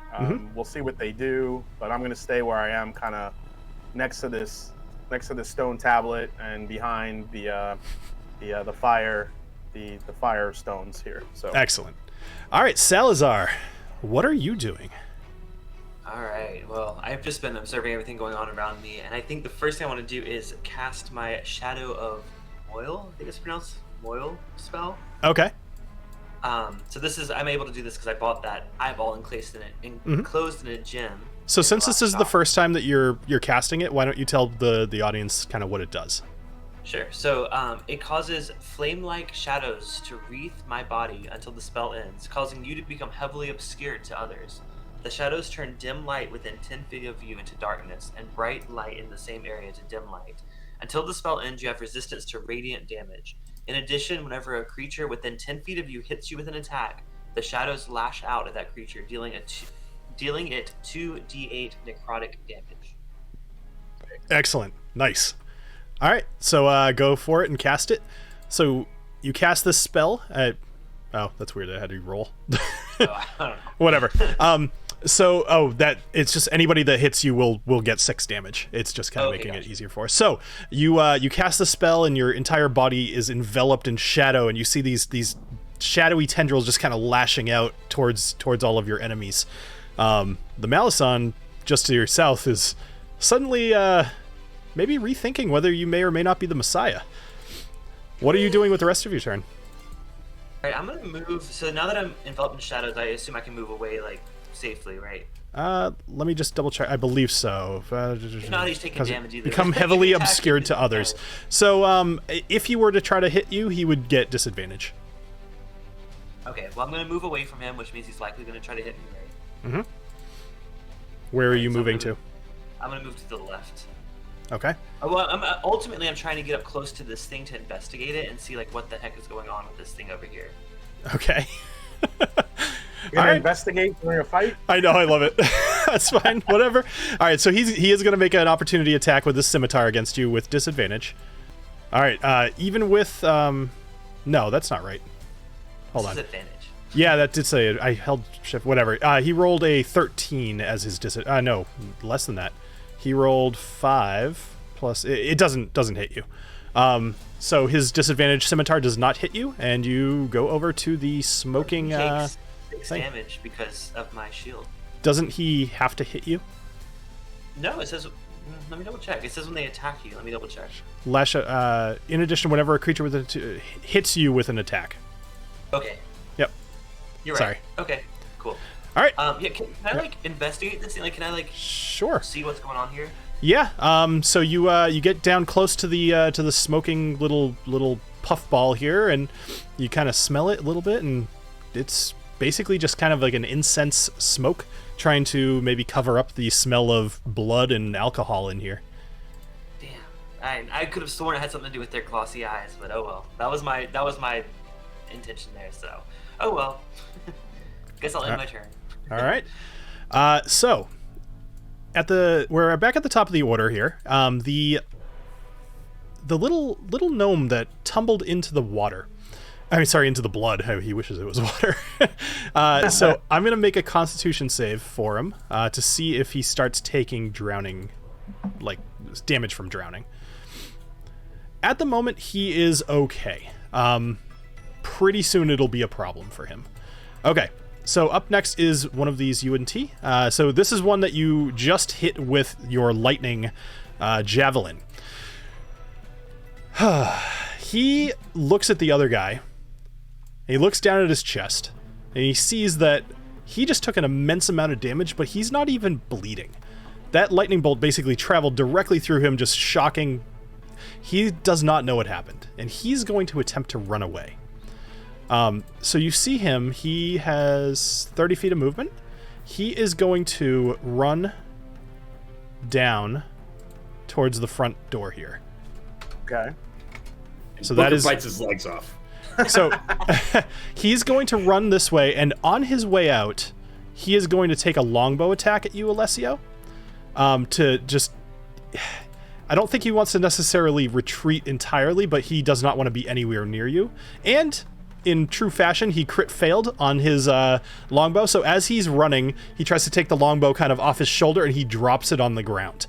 We'll see what they do, but I'm going to stay where I am, kind of next to this stone tablet and behind the fire stones here. So excellent. All right, Salazar, what are you doing? All right. Well, I've just been observing everything going on around me, and I think the first thing I want to do is cast my Shadow of Moil. I think it's pronounced Moil spell. Okay. So this is, I'm able to do this because I bought that eyeball enclosed in a gem. So since this is the first time that you're casting it, why don't you tell the audience kind of what it does? Sure. So it causes flame-like shadows to wreath my body until the spell ends, causing you to become heavily obscured to others. The shadows turn dim light within 10 feet of you into darkness, and bright light in the same area to dim light. Until the spell ends, you have resistance to radiant damage. In addition, whenever a creature within 10 feet of you hits you with an attack, the shadows lash out at that creature, dealing it 2d8 necrotic damage. Excellent. Nice. All right, so go for it and cast it. So you cast this spell at... Oh, that's weird. I had to roll. I don't know. Whatever. That it's just anybody that hits you will get 6 damage. It's just kind of making it easier for us. So you cast the spell and your entire body is enveloped in shadow, and you see these shadowy tendrils just kind of lashing out towards all of your enemies. The Malison, just to your south, is suddenly maybe rethinking whether you may or may not be the Messiah. What are you doing with the rest of your turn? All right, I'm gonna move. So now that I'm enveloped in shadows, I assume I can move away safely, right? Let me just double check. I believe so. If not, he's taking damage either. Become heavily obscured to others. So if he were to try to hit you, he would get disadvantage. Okay, well I'm gonna move away from him, which means he's likely gonna try to hit me, right? Mm-hmm. Where are you moving to? I'm gonna move to the left. Okay. Well, I'm trying to get up close to this thing to investigate it and see what the heck is going on with this thing over here. Okay. You're gonna investigate during a fight? I know, I love it. That's fine, whatever. All right, so he is gonna make an opportunity attack with this scimitar against you with disadvantage. All right, even with no, that's not right. Hold on. Disadvantage. Yeah, that did say it. I held shift. Whatever. He rolled a 13 as his no, less than that. He rolled 5 plus. It doesn't hit you. So his disadvantage scimitar does not hit you, and you go over to the smoking. Takes 6 damage because of my shield. Doesn't he have to hit you? No, it says. Let me double check. It says when they attack you. Let me double check. Lash. In addition, whenever a creature hits you with an attack. Okay. Yep. You're right. Sorry. Okay. Cool. All right. Yeah. Can I investigate this thing? Can I Sure. see what's going on here? Yeah. So you get down close to the smoking little puff ball here, and you kind of smell it a little bit, and it's basically just kind of like an incense smoke, trying to maybe cover up the smell of blood and alcohol in here. Damn. I could have sworn it had something to do with their glossy eyes, but oh well. That was my intention there. So, oh well. Guess I'll end my turn. All right. So we're back at the top of the order here. The little gnome that tumbled into the water. Into the blood. He wishes it was water. So I'm going to make a Constitution save for him to see if he starts taking drowning, damage from drowning. At the moment, he is okay. Pretty soon it'll be a problem for him. Okay. So up next is one of these UNT. So this is one that you just hit with your lightning javelin. He looks at the other guy. He looks down at his chest, and he sees that he just took an immense amount of damage, but he's not even bleeding. That lightning bolt basically traveled directly through him, just shocking. He does not know what happened, and he's going to attempt to run away. So you see him. He has 30 feet of movement. He is going to run down towards the front door here. Okay. So Booker that is bites his legs off. So he's going to run this way, and on his way out, he is going to take a longbow attack at you, Alessio. To just, I don't think he wants to necessarily retreat entirely, but he does not want to be anywhere near you. And in true fashion, he crit failed on his longbow. So as he's running, he tries to take the longbow kind of off his shoulder, and he drops it on the ground.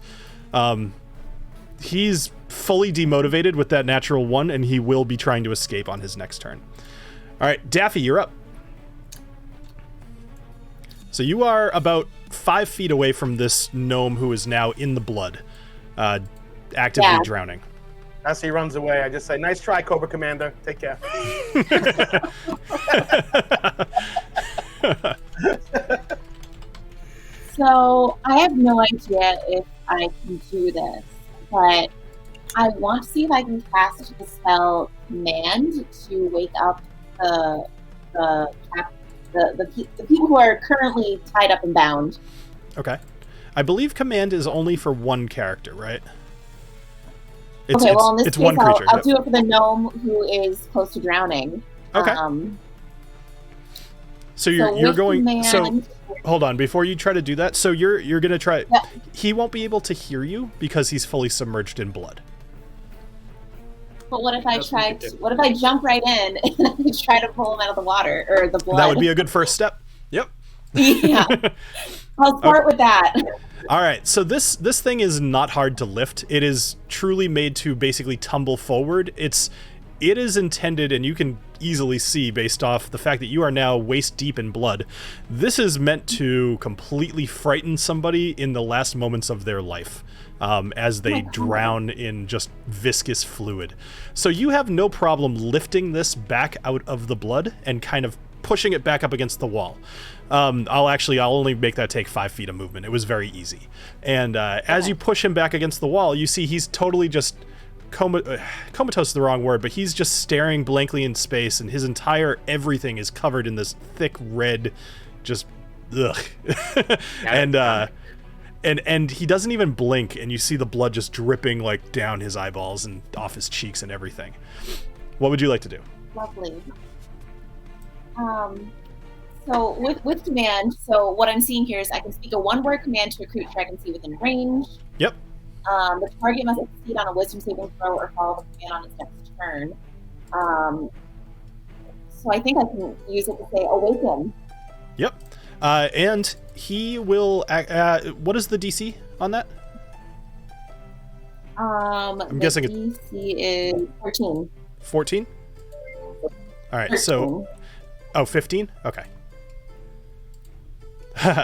He's fully demotivated with that natural 1, and he will be trying to escape on his next turn. All right, Daffy, you're up. So you are about 5 feet away from this gnome who is now in the blood, actively drowning. As he runs away, I just say, "Nice try, Cobra Commander. Take care." So I have no idea if I can do this, but I want to see if I can cast the spell Command to wake up the people who are currently tied up and bound. Okay. I believe Command is only for one character, right? In this case, one creature. I'll do it for the gnome who is close to drowning. Okay. So you're going. Command, so hold on, before you try to do that. So you're gonna try. Yeah. He won't be able to hear you because he's fully submerged in blood. But what if I what if I jump right in and I try to pull him out of the water or the blood? That would be a good first step. Yep. Yeah. I'll start with that. All right. So this thing is not hard to lift. It is truly made to basically tumble forward. It is intended, and you can easily see based off the fact that you are now waist deep in blood, this is meant to completely frighten somebody in the last moments of their life, as they drown in just viscous fluid. So you have no problem lifting this back out of the blood and kind of pushing it back up against the wall. I'll only make that take 5 feet of movement. It was very easy. And as you push him back against the wall, you see he's totally just comatose is the wrong word, but he's just staring blankly in space, and his entire everything is covered in this thick red, just ugh. And he doesn't even blink, and you see the blood just dripping like down his eyeballs and off his cheeks and everything. What would you like to do? Lovely. So with command, so what I'm seeing here is I can speak a 1-word command to a creature I can see within range. Yep. The target must succeed on a wisdom saving throw or follow the command on its next turn. So I think I can use it to say awaken. Yep. And he will. What is the DC on that? I'm guessing DC is 14. 14? All right. 13. So. Oh, 15? Okay.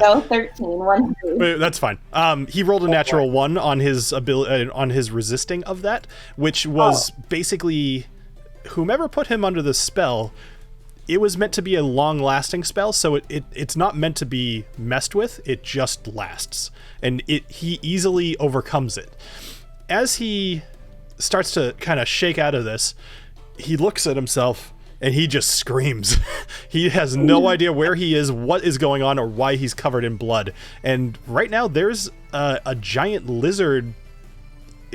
No, 13. 1. That's fine. He rolled a natural 1 on his on his resisting of that, which was basically whomever put him under the spell. It was meant to be a long-lasting spell, so it's not meant to be messed with. It just lasts, and he easily overcomes it. As he starts to kind of shake out of this, he looks at himself. And he just screams. He has no idea where he is, what is going on, or why he's covered in blood. And right now, there's a giant lizard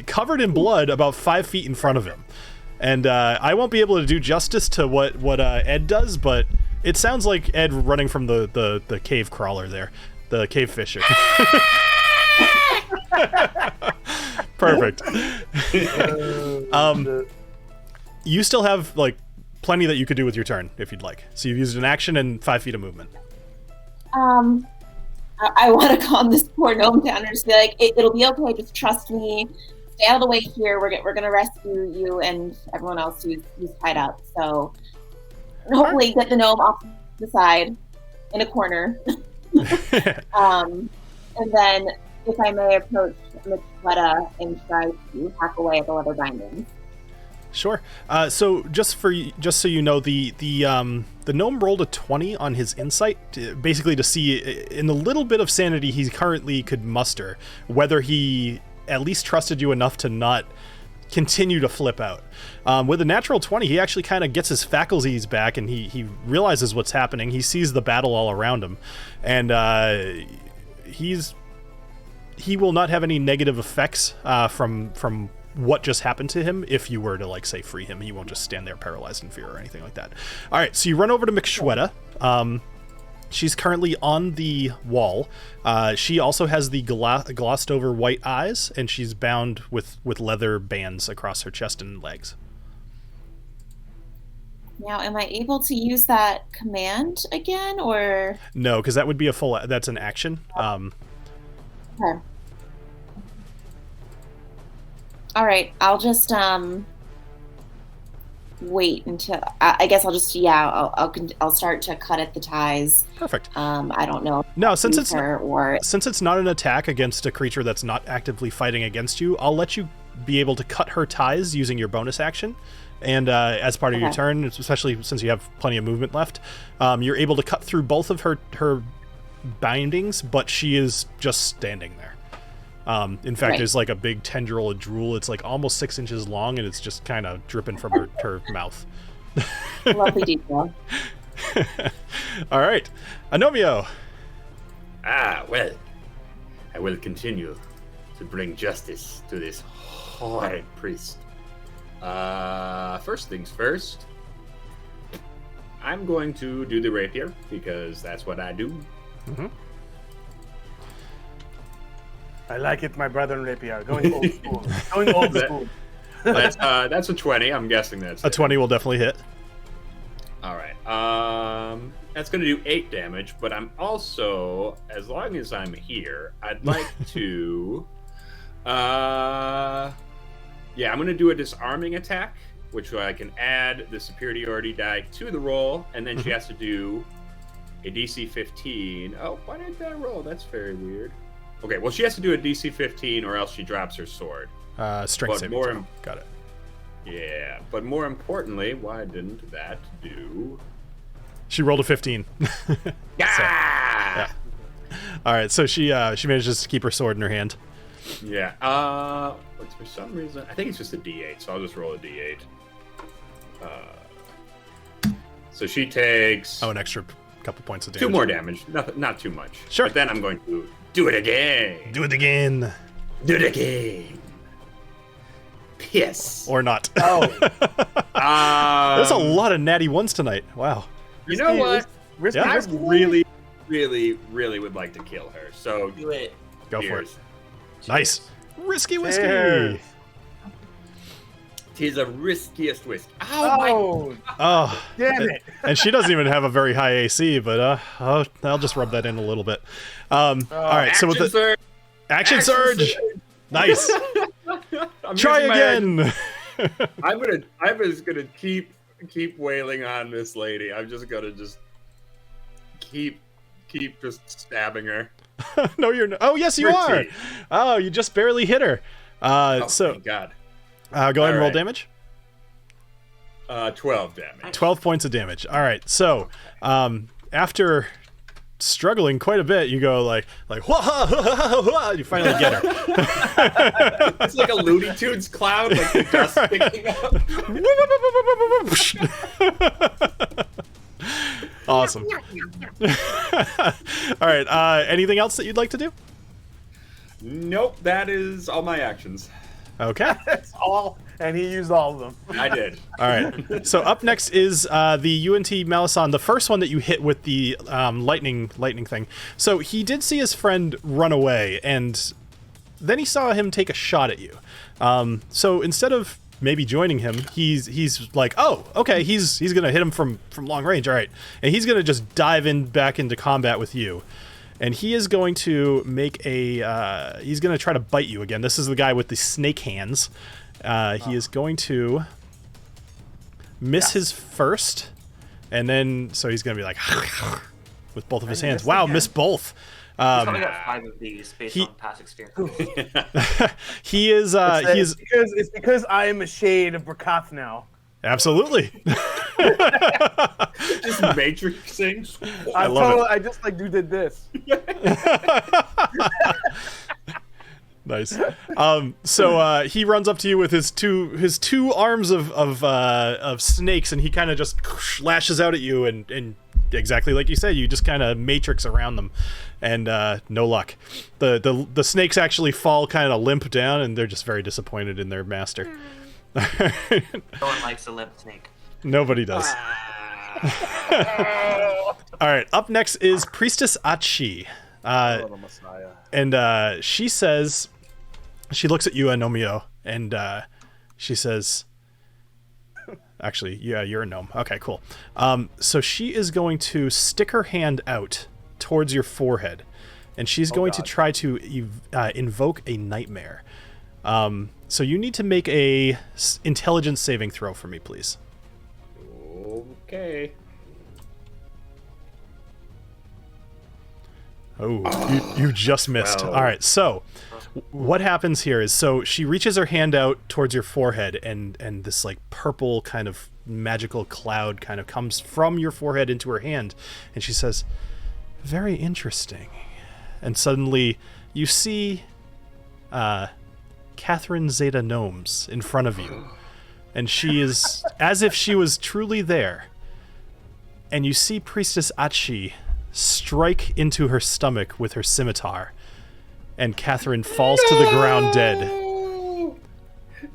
covered in blood about 5 feet in front of him. And I won't be able to do justice to what Ed does, but it sounds like Ed running from the cave crawler there, the cave fisher. Perfect. You still have plenty that you could do with your turn if you'd like. So you've used an action and 5 feet of movement. I want to calm this poor gnome down and just be like, it'll be okay. Just trust me. Stay out of the way here. We're going to rescue you and everyone else who's tied up. So hopefully get the gnome off the side in a corner. And then if I may approach Miquetta and try to hack away at the leather bindings. Sure. So just so you know, the gnome rolled a 20 on his insight, basically to see in the little bit of sanity he currently could muster whether he at least trusted you enough to not continue to flip out. With a natural 20, he actually kind of gets his faculties back, and he realizes what's happening. He sees the battle all around him, and he will not have any negative effects from what just happened to him. If you were to, like, say, free him, he won't just stand there paralyzed in fear or anything like that. All right, so you run over to McShweta. She's currently on the wall. She also has the glossed over white eyes, and she's bound with leather bands across her chest and legs. Now, am I able to use that command again, or? No, because that would be that's an action. Okay. All right, I'll just wait until I guess I'll just I'll start to cut at the ties. Perfect. I don't know. No, since it's not an attack against a creature that's not actively fighting against you, I'll let you be able to cut her ties using your bonus action. And as part of your turn, especially since you have plenty of movement left, you're able to cut through both of her bindings, but she is just standing there. In fact, there's like a big tendril of drool. It's like almost 6 inches long, and it's just kind of dripping from her mouth. Lovely detail. All right, Agnomeio. Well, I will continue to bring justice to this horrid priest. First things first, I'm going to do the rapier because that's what I do. Mm-hmm. I like it, my brother in rapier. Going old school. Going old school. That's a 20. I'm guessing that's a 20 will definitely hit. All right. That's going to do 8 damage, but I'm also, as long as I'm here, I'd like to. I'm going to do a disarming attack, which I can add the superiority die to the roll, and then she has to do a DC 15. Oh, why did that roll? That's very weird. Okay, well, she has to do a DC 15 or else she drops her sword. Strength saving throw. Got it. Yeah, but more importantly, why didn't that do... She rolled a 15. Yeah! All right, so she manages to keep her sword in her hand. Yeah. But for some reason, I think it's just a D8, so I'll just roll a D8. So she takes... an extra couple points of damage. 2 more damage. Not too much. Sure. But then I'm going to do it again. Do it again. Do it again. Piss. Or not. Oh. There's a lot of natty ones tonight. Wow. You know what? I really, really, really would like to kill her. So do it. Go for it. Nice. Risky whiskey. Cheers. Tis the riskiest whiskey. Oh, damn it. And she doesn't even have a very high AC, but I'll just rub that in a little bit. All right, so with the surge. Action surge. Nice. Try again. I'm just gonna keep wailing on this lady. I'm just gonna keep just stabbing her. No, you're not. Oh, yes, you are. Oh, you just barely hit her. Thank God. Go ahead and roll damage. 12 damage. 12 points of damage. All right. So, after struggling quite a bit, you go like you finally get her. It's like a Looney Tunes cloud, like the dust picking up. Awesome. All right. Anything else that you'd like to do? Nope. That is all my actions. Okay. That's all, and he used all of them. I did. All right. So up next is the UNT Malison, the first one that you hit with the lightning thing. So he did see his friend run away, and then he saw him take a shot at you. So instead of maybe joining him, he's like, oh, okay, he's gonna hit him from long range. All right, and he's gonna just dive back into combat with you. And he is going to make he's going to try to bite you again. This is the guy with the snake hands. He is going to miss his first. And then, so he's going to be like, with both of his hands. Wow, missed both. He's probably got 5 of these based on past experience. He is, it's because I am a shade of Brakath now. Absolutely. Just matrixing. I love it. I just like you did this. Nice. So he runs up to you with his two arms of snakes, and he kind of just lashes out at you, and exactly like you said, you just kind of matrix around them, and no luck. The snakes actually fall kind of limp down, and they're just very disappointed in their master. No one likes a limp snake. Nobody does. All right, up next is Priestess Atshi. And she says, she looks at you, Agnomeio, and she says, actually, yeah, you're a gnome. Okay, cool. So she is going to stick her hand out towards your forehead, and she's going to try to invoke a nightmare. So you need to make a intelligence saving throw for me, please. Okay. Oh, you just missed. Well. All right, so what happens here is, so she reaches her hand out towards your forehead, and this like purple kind of magical cloud kind of comes from your forehead into her hand, and she says, "Very interesting." And suddenly you see Catherine Zeta Gnomes in front of you, and she is as if she was truly there. And you see Priestess Atshi strike into her stomach with her scimitar, and Catherine falls to the ground dead.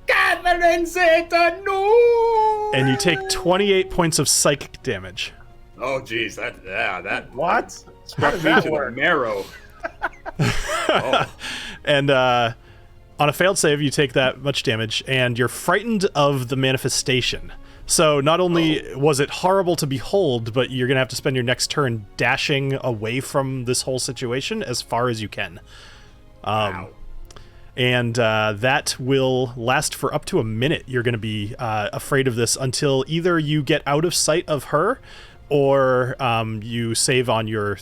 Catherine Zeta, no! And you take 28 points of psychic damage. Oh, geez, that What? struck me to the marrow. And on a failed save, you take that much damage, and you're frightened of the manifestation. So not only was it horrible to behold, but you're going to have to spend your next turn dashing away from this whole situation as far as you can. Wow. And that will last for up to a minute. You're going to be afraid of this until either you get out of sight of her, or you save on your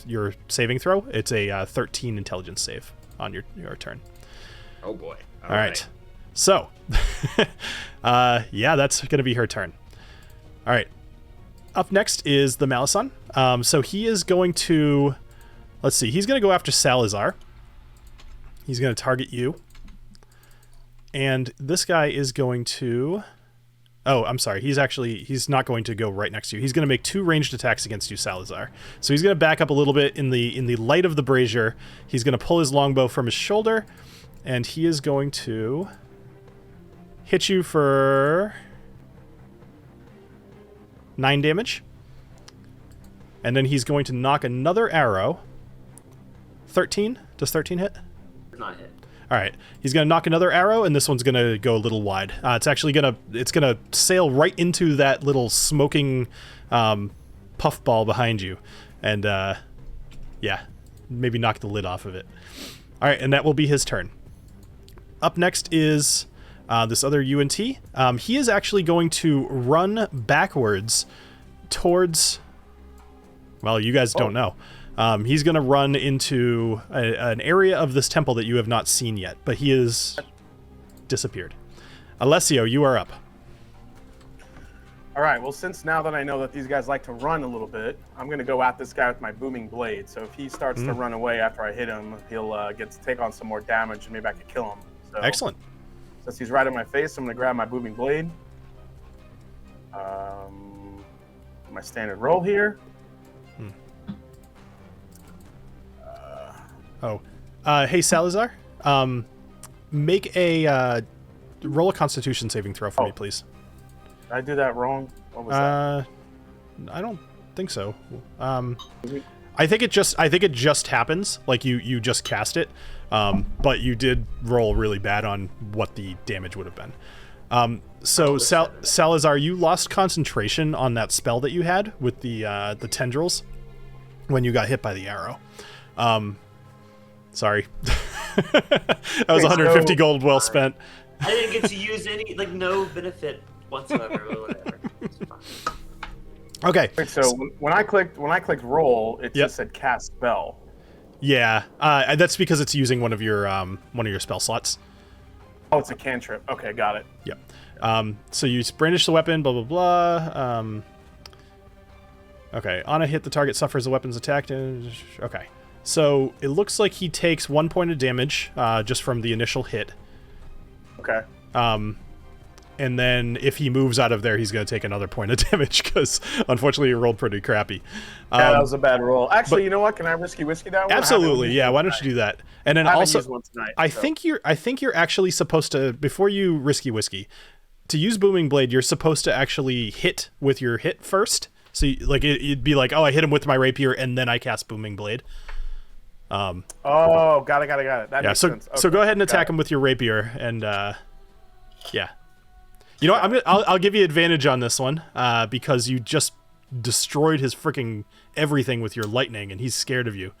saving throw. It's a 13 intelligence save on your turn. Oh, boy. All right. So, yeah, that's going to be her turn. All right. Up next is the Malison. So he is going to, let's see, he's going to go after Salazar. He's going to target you. And this guy is going to, oh, I'm sorry. He's not going to go right next to you. He's going to make 2 ranged attacks against you, Salazar. So he's going to back up a little bit in the light of the brazier. He's going to pull his longbow from his shoulder, and he is going to hit you for 9 damage. And then he's going to knock another arrow. 13? Does 13 hit? Not hit. All right. He's going to knock another arrow, and this one's going to go a little wide. It's actually going to sail right into that little smoking puff ball behind you. And yeah, maybe knock the lid off of it. All right, and that will be his turn. Up next is this other UNT. He is actually going to run backwards towards, well, you guys don't know. He's going to run into an area of this temple that you have not seen yet, but he has disappeared. Alessio, you are up. All right, well, since now that I know that these guys like to run a little bit, I'm going to go at this guy with my booming blade. So if he starts to run away after I hit him, he'll get to take on some more damage, and maybe I can kill him. So, Excellent. Since he's right in my face, I'm going to grab my booming blade. My standard roll here. Hey, Salazar, make a roll a Constitution saving throw for me, please. Did I do that wrong? What was that? I don't think so. I think it just happens. Like you just cast it, but you did roll really bad on what the damage would have been. So Salazar, you lost concentration on that spell that you had with the tendrils when you got hit by the arrow. Sorry. That was 150 gold well spent. I didn't get to use any, no benefit whatsoever or whatever. It's fine. Okay. So when I clicked roll, it just said cast spell. Yeah, that's because it's using one of your spell slots. Oh, it's a cantrip. Okay, got it. Yep. So you brandish the weapon, blah, blah, blah. Okay. On a hit, the target suffers a weapon's attack. Okay. So it looks like he takes 1 point of damage just from the initial hit. Okay. And then if he moves out of there, he's going to take another point of damage because, unfortunately, he rolled pretty crappy. Yeah, that was a bad roll. Actually, you know what? Can I risky whiskey that one? Absolutely, yeah. Why don't you do that? And then also, tonight, I think you're actually supposed to, before you risky whiskey, to use booming blade, you're supposed to actually hit with your hit first. So it'd be like, oh, I hit him with my rapier, and then I cast booming blade. Got it. That makes sense. Okay, so go ahead and attack him with your rapier, and yeah. You know what? I'll give you advantage on this one because you just destroyed his freaking everything with your lightning, and he's scared of you.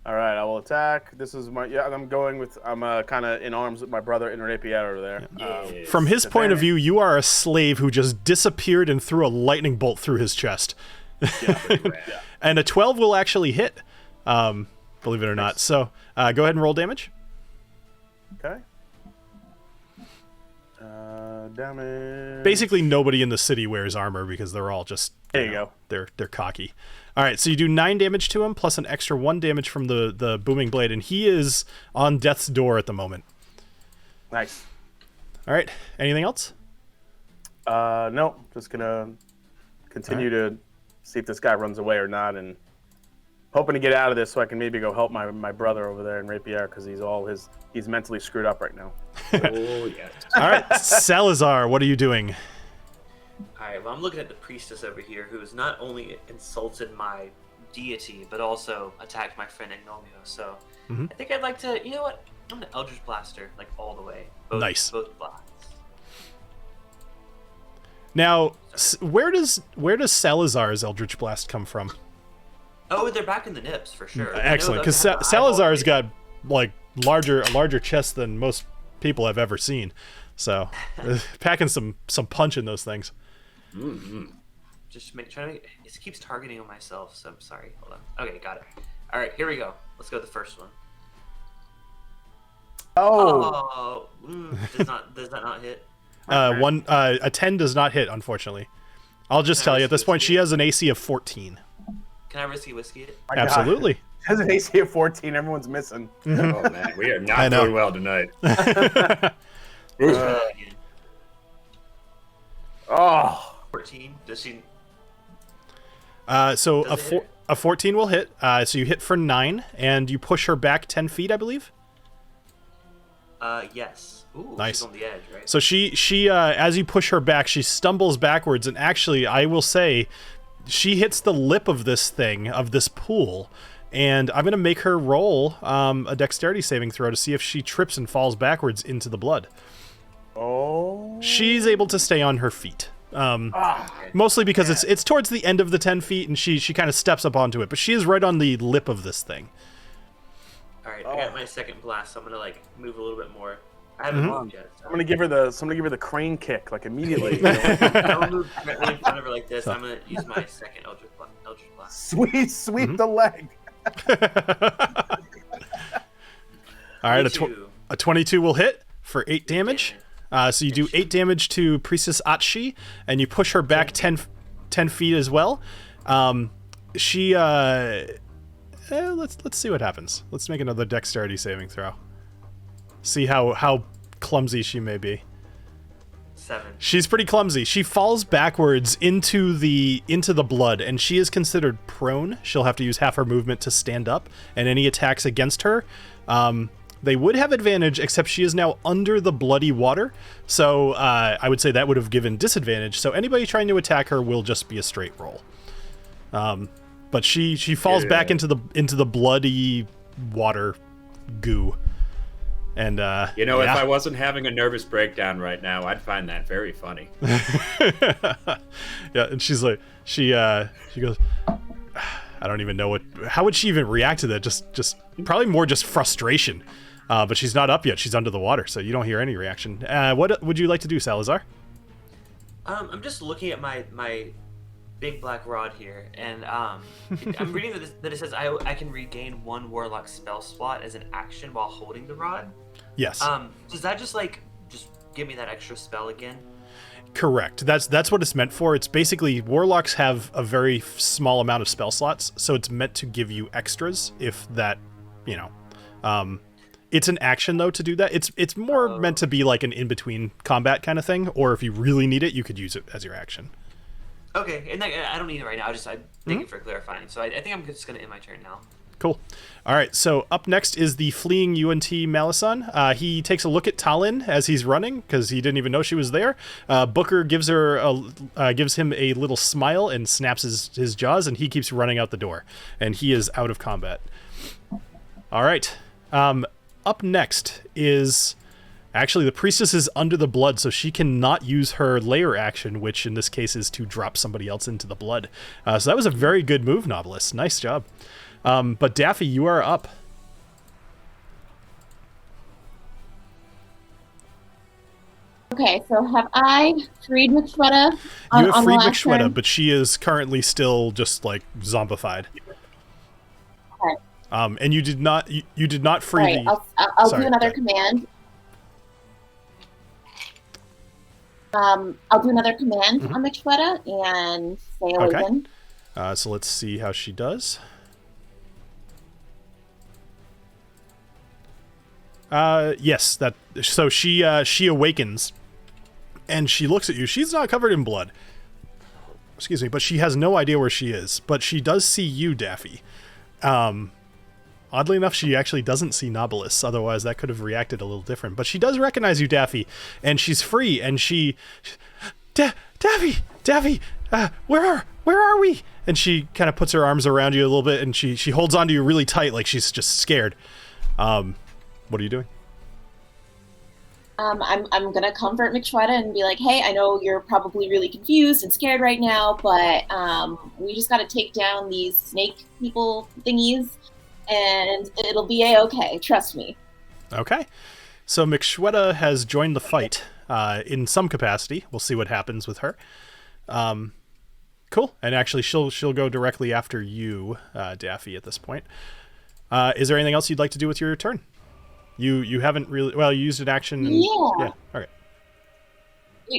All right, I will attack. This is my I'm kind of in arms with my brother in rapier over there. Yes. From his point of view, you are a slave who just disappeared and threw a lightning bolt through his chest. And a 12 will actually hit, believe it or not. So go ahead and roll damage. Okay. Damage. Basically, nobody in the city wears armor because they're all just there. You go. They're cocky. All right, so you do 9 damage to him plus an extra 1 damage from the booming blade, and he is on death's door at the moment. Nice. All right. Anything else? No. Just gonna continue to see if this guy runs away or not, and hoping to get out of this so I can maybe go help my brother over there in rapier because he's mentally screwed up right now. Oh yes. All right, Salazar, what are you doing? Alright, well, I'm looking at the priestess over here who has not only insulted my deity, but also attacked my friend Agnomeio. So I think I'd like to, you know what? I'm going to Eldritch Blaster, like, all the way. Nice. Both blasts. Now, where does Salazar's Eldritch Blast come from? Oh, they're back in the nips, for sure. Excellent, because Salazar's got, like, a larger chest than most people have ever seen. So, packing some punch in those things. Mm-hmm. It keeps targeting on myself, so I'm sorry. Hold on. Okay, got it. All right, here we go. Let's go with the first one. Does that not hit? A 10 does not hit, unfortunately. I'll just tell you at this point, she has an AC of 14. Can I risky whiskey it? Absolutely. She has an AC of 14. Everyone's missing. Oh man, we are not doing well tonight. Oh. 14. Does she? So a 14 will hit. So you hit for 9, and you push her back 10 feet, I believe. Yes. Ooh, nice. She's on the edge, right? So she as you push her back, she stumbles backwards, and actually, I will say, she hits the lip of this pool, and I'm gonna make her roll a dexterity saving throw to see if she trips and falls backwards into the blood. Oh. She's able to stay on her feet. Mostly because it's towards the end of the 10 feet, and she kind of steps up onto it, but she is right on the lip of this thing. All right, I got my second blast, so I'm gonna move a little bit more. I haven't moved yet. So. I'm gonna give her the crane kick like immediately. I'll move directly in front of her like this. I'm gonna use my second Eldritch Blast. Sweep the leg. All right, a 22 will hit for 8 damage. So you do 8 damage to Priestess Atshi, and you push her back 10 feet as well. Let's see what happens. Let's make another dexterity saving throw. See how clumsy she may be. 7. She's pretty clumsy. She falls backwards into the blood, and she is considered prone. She'll have to use half her movement to stand up, and any attacks against her, they would have advantage, except she is now under the bloody water. So I would say that would have given disadvantage. So anybody trying to attack her will just be a straight roll. But she falls back into the bloody water goo. And if I wasn't having a nervous breakdown right now, I'd find that very funny. Yeah, and she's like, she goes, I don't even know how would she even react to that? Just probably more just frustration. But she's not up yet. She's under the water, so you don't hear any reaction. What would you like to do, Salazar? I'm just looking at my big black rod here, and I'm reading that it says I can regain 1 warlock spell slot as an action while holding the rod. Yes. Does that just give me that extra spell again? Correct. That's what it's meant for. It's basically warlocks have a very small amount of spell slots, so it's meant to give you extras if that, it's an action though to do that. It's more meant to be like an in-between combat kind of thing, or if you really need it, you could use it as your action. Okay, and I don't need it right now. Thank you for clarifying. So I think I'm just going to end my turn now. Cool. All right, so up next is the fleeing UNT Malison. He takes a look at TaLin as he's running because he didn't even know she was there. Booker gives him a little smile and snaps his jaws, and he keeps running out the door. And he is out of combat. All right. Up next is... Actually, the Priestess is under the blood, so she cannot use her layer action, which in this case is to drop somebody else into the blood. So that was a very good move, Knobolas. Nice job. But Daffy, you are up. Okay, so have I freed McShweta? You have freed McShweta, but she is currently still just like zombified. Okay. And you did not free right, the... I'll do another command. I'll do another command on McShweta and say awaken. Okay. So let's see how she does. Yes, so she awakens and she looks at you. She's not covered in blood. Excuse me, but she has no idea where she is. But she does see you, Daffy. Oddly enough, she actually doesn't see Knobolas. Otherwise, that could have reacted a little different. But she does recognize you, Daffy, and she's free. And she, Daffy, where are we? And she kind of puts her arms around you a little bit, and she holds onto you really tight, like she's just scared. What are you doing? I'm gonna comfort McShweta and be like, hey, I know you're probably really confused and scared right now, but we just got to take down these snake people thingies. And it'll be a-okay, trust me. Okay. So McShweta has joined the fight in some capacity. We'll see what happens with her. Cool. And actually, she'll go directly after you, Daffy, at this point. Is there anything else you'd like to do with your turn? You haven't really... Well, you used an action. And, yeah. Okay.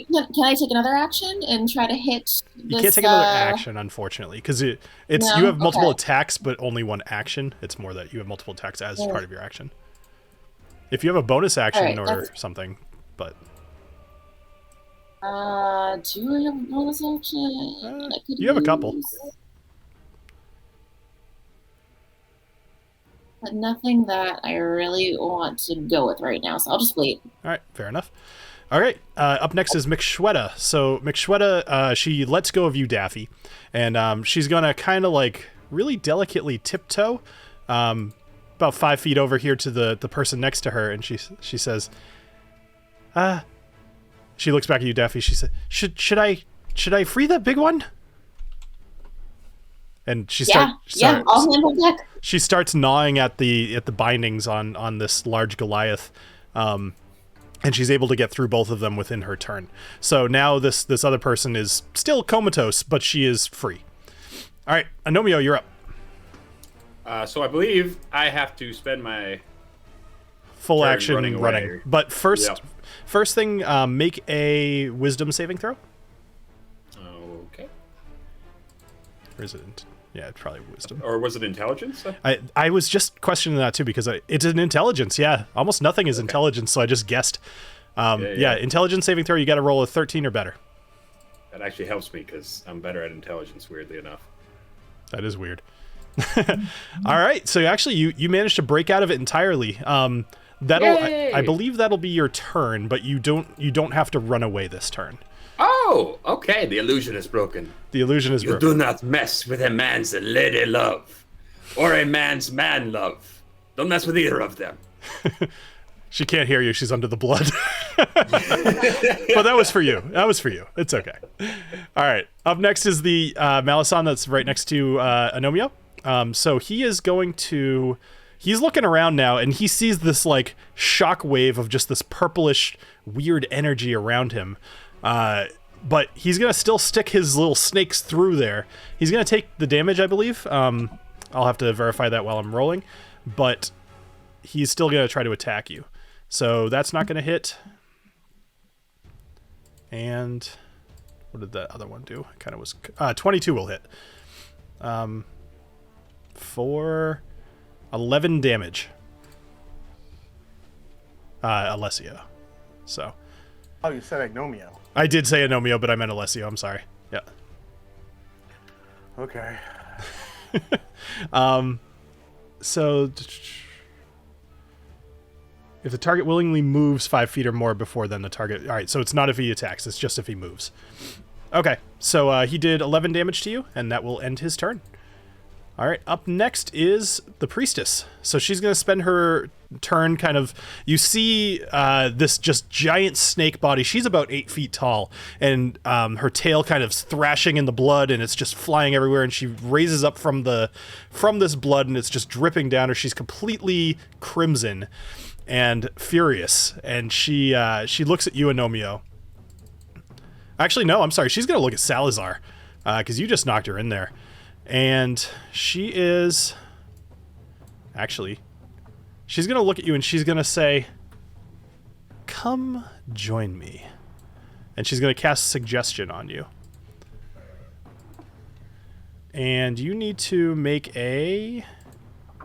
Can I take another action and try to hit this, You can't take another action, unfortunately, because you have multiple attacks, but only one action. It's more that you have multiple attacks as part of your action. If you have a bonus action something, but... do I have a bonus action? You have a couple. But nothing that I really want to go with right now, so I'll just wait. All right, fair enough. All right, up next is McShweta. So McShweta, she lets go of you, Daffy, and she's going to kind of like really delicately tiptoe about 5 feet over here to the person next to her, and she says, she looks back at you, Daffy. She said, should I free the big one? And she I'll handle that. She starts gnawing at the bindings on this large Goliath. And she's able to get through both of them within her turn. So now this other person is still comatose, but she is free. All right, Agnomeio, you're up. So I believe I have to spend my full action running. But first thing, make a wisdom saving throw. Okay. Or is it? Yeah, it's probably wisdom. Or was it intelligence? I was just questioning that too because it's an intelligence. Yeah, almost nothing is intelligence, so I just guessed. Intelligence saving throw. You got to roll a 13 or better. That actually helps me because I'm better at intelligence. Weirdly enough. That is weird. All right, so actually you managed to break out of it entirely. I believe that'll be your turn, but you don't have to run away this turn. Oh, okay. The illusion is broken. The illusion is broken. You do not mess with a man's lady love, or a man's man love. Don't mess with either of them. She can't hear you. She's under the blood. But that was for you. It's okay. All right. Up next is the Malison that's right next to Agnomeio. So he is going to... He's looking around now, and he sees this like shock wave of just this purplish, weird energy around him. But he's going to still stick his little snakes through there. He's going to take the damage, I believe. I'll have to verify that while I'm rolling. But he's still going to try to attack you. So that's not going to hit. And What did that other one do? It kind of was 22 will hit. For 11 damage. Alessio. So. Oh, you said Agnomeio. I did say Agnomeio, but I meant Alessio. I'm sorry. Yeah. Okay. So if the target willingly moves 5 feet or more before then the target... All right, so it's not if he attacks. It's just if he moves. Okay, so he did 11 damage to you, and that will end his turn. All right, up next is the Priestess. So she's going to spend her turn kind of... You see this just giant snake body. She's about 8 feet tall, and her tail kind of thrashing in the blood, and it's just flying everywhere, and she raises up from this blood, and it's just dripping down her. She's completely crimson and furious, and she looks at you, Agnomeio. Actually, no, I'm sorry. She's going to look at Salazar, because you just knocked her in there. And she is... Actually, she's going to look at you and she's going to say, "Come join me." And she's going to cast Suggestion on you. And you need to make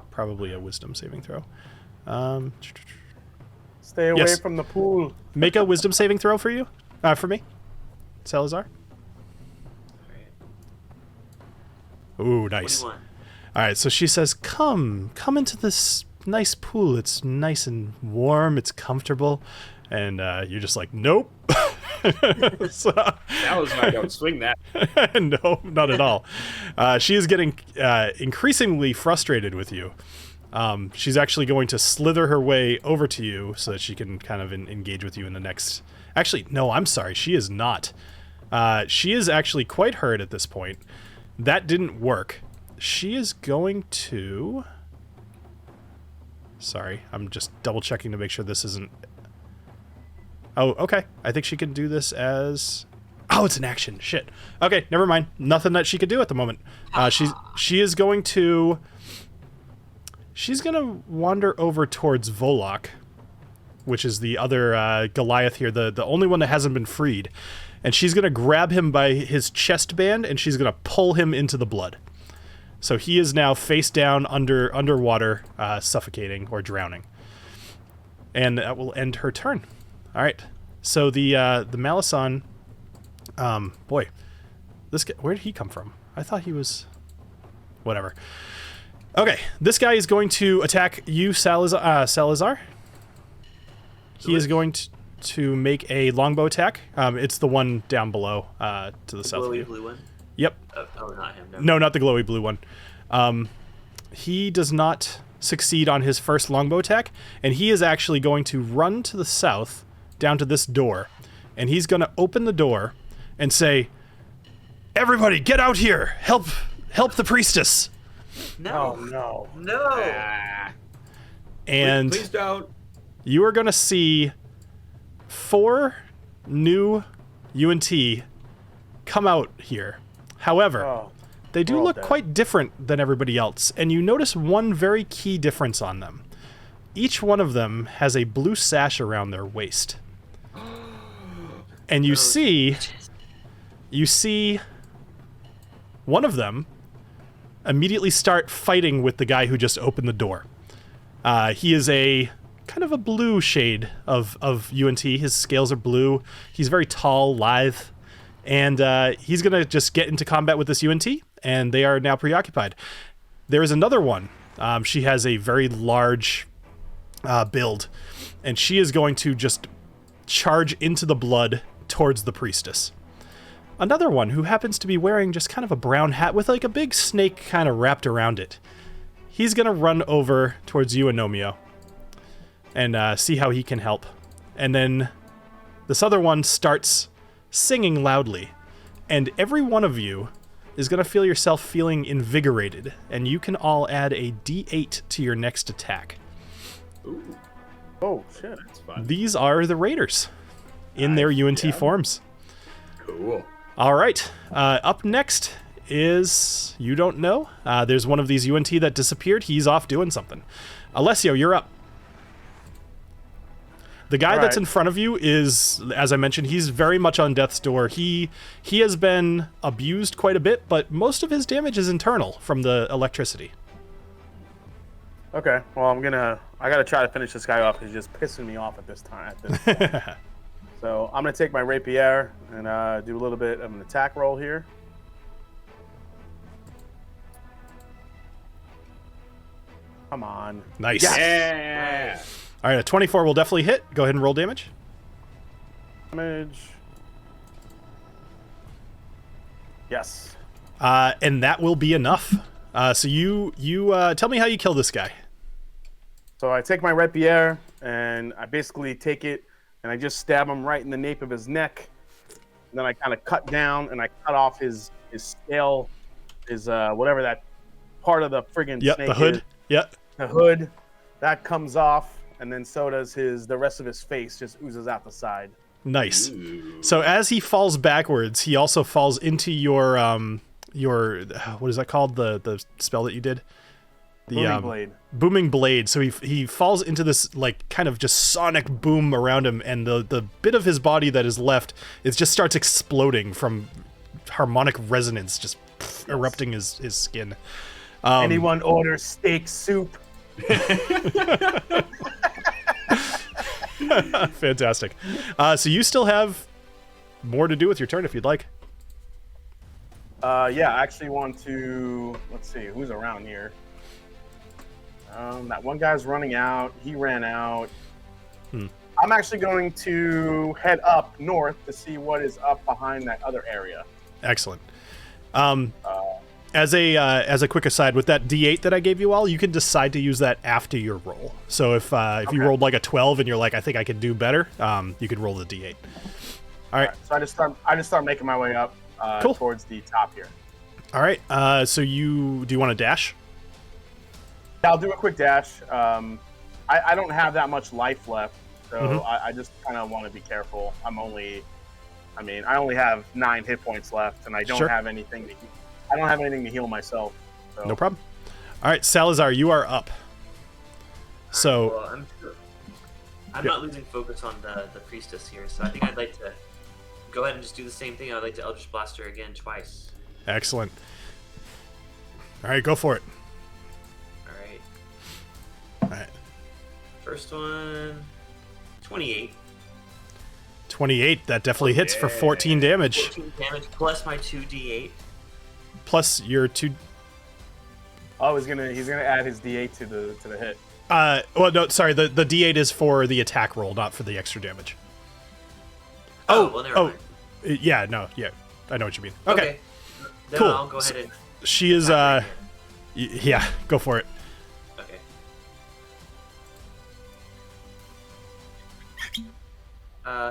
probably a Wisdom saving throw. Stay away from the pool. Make a Wisdom saving throw for you. For me. Salazar. Ooh, nice. What do you want? All right, so she says, come into this nice pool. It's nice and warm. It's comfortable. And you're just like, nope. So, That was my don't swing that. no, not at all. She is getting increasingly frustrated with you. She's actually going to slither her way over to you so that she can kind of engage with you in the next... Actually, no, I'm sorry. She is not. She is actually quite hurt at this point. That didn't work. She is going to... Sorry, I'm just double checking to make sure this isn't... Oh, okay. I think she can do this as... Oh, it's an action. Shit. Okay, never mind. Nothing that she could do at the moment. She is going to... She's going to wander over towards Volok, which is the other Goliath here, the only one that hasn't been freed. And she's going to grab him by his chest band, and she's going to pull him into the blood. So he is now face down underwater, suffocating or drowning. And that will end her turn. All right. So the Malison... boy. This guy, where did he come from? I thought he was... Whatever. Okay. This guy is going to attack you, Salazar. He is going to make a longbow attack. It's the one down below to the south of you. Glowy blue one? Yep. Oh, not him. No, not the glowy blue one. He does not succeed on his first longbow attack, and he is actually going to run to the south, down to this door, and he's going to open the door and say, "Everybody, get out here! Help the Priestess!" No. Oh, no. No. And Please don't. you are going to see 4 new UNT come out here. However, they do look quite different than everybody else, and you notice one very key difference on them. Each one of them has a blue sash around their waist. And you see one of them immediately start fighting with the guy who just opened the door. He is a kind of a blue shade of UNT. His scales are blue. He's very tall, lithe, and he's going to just get into combat with this UNT, and they are now preoccupied. There is another one. She has a very large build, and she is going to just charge into the blood towards the Priestess. Another one who happens to be wearing just kind of a brown hat with like a big snake kind of wrapped around it. He's going to run over towards you, Agnomeio, and see how he can help. And then this other one starts singing loudly, and every one of you is going to feel yourself feeling invigorated, and you can all add a D8 to your next attack. Ooh. Oh, shit. That's fun. These are the Raiders in their UNT forms. Cool. All right. Up next is, you don't know. There's one of these UNT that disappeared. He's off doing something. Alessio, you're up. The guy that's in front of you is, as I mentioned, he's very much on death's door. He has been abused quite a bit, but most of his damage is internal from the electricity. Okay, well, I gotta try to finish this guy off. He's just pissing me off at this time. Point. So I'm gonna take my rapier and do a little bit of an attack roll here. Come on. Nice. Yes. Yeah. All right, a 24 will definitely hit. Go ahead and roll damage. Yes. And that will be enough. So you tell me how you kill this guy. So I take my rapier and I basically take it and I just stab him right in the nape of his neck. And then I kind of cut down and I cut off his scale, his whatever that part of the friggin' snake the hood. is. Yep. The hood that comes off, and then so does the rest of his face just oozes out the side. Nice. Ooh. So as he falls backwards, he also falls into your what is that called? The spell that you did? The Booming blade. Booming blade. So he falls into this like kind of just sonic boom around him, and the bit of his body that is left just starts exploding from harmonic resonance, just erupting his skin. Anyone order steak soup? Fantastic. So you still have more to do with your turn if you'd like. Yeah, I actually want to. Let's see who's around here. That one guy's running out. He ran out. I'm actually going to head up north to see what is up behind that other area. Excellent. As a quick aside, with that D8 that I gave you all, you can decide to use that after your roll. So if you rolled like a 12 and you're like, I think I can do better, you can roll the D8. All right. So I just start making my way up towards the top here. All right. So do you want to dash? I'll do a quick dash. I don't have that much life left, so I just kind of want to be careful. I only have 9 hit points left, and I don't have anything to heal myself. So. No problem. All right, Salazar, you are up. So well, I'm not losing focus on the priestess here, so I think I'd like to go ahead and just do the same thing. I'd like to Eldritch Blast her again twice. Excellent. All right, go for it. All right. First one, 28. 28, that definitely hits for 14 damage. 14 damage plus my 2d8. Plus your 2. Oh, he's gonna add his D8 to the hit. Well, no, sorry. The D8 is for the attack roll, not for the extra damage. Well, never mind. Yeah, no, yeah, I know what you mean. Okay. Then cool. I'll go ahead and. She is. Yeah, go for it. Okay.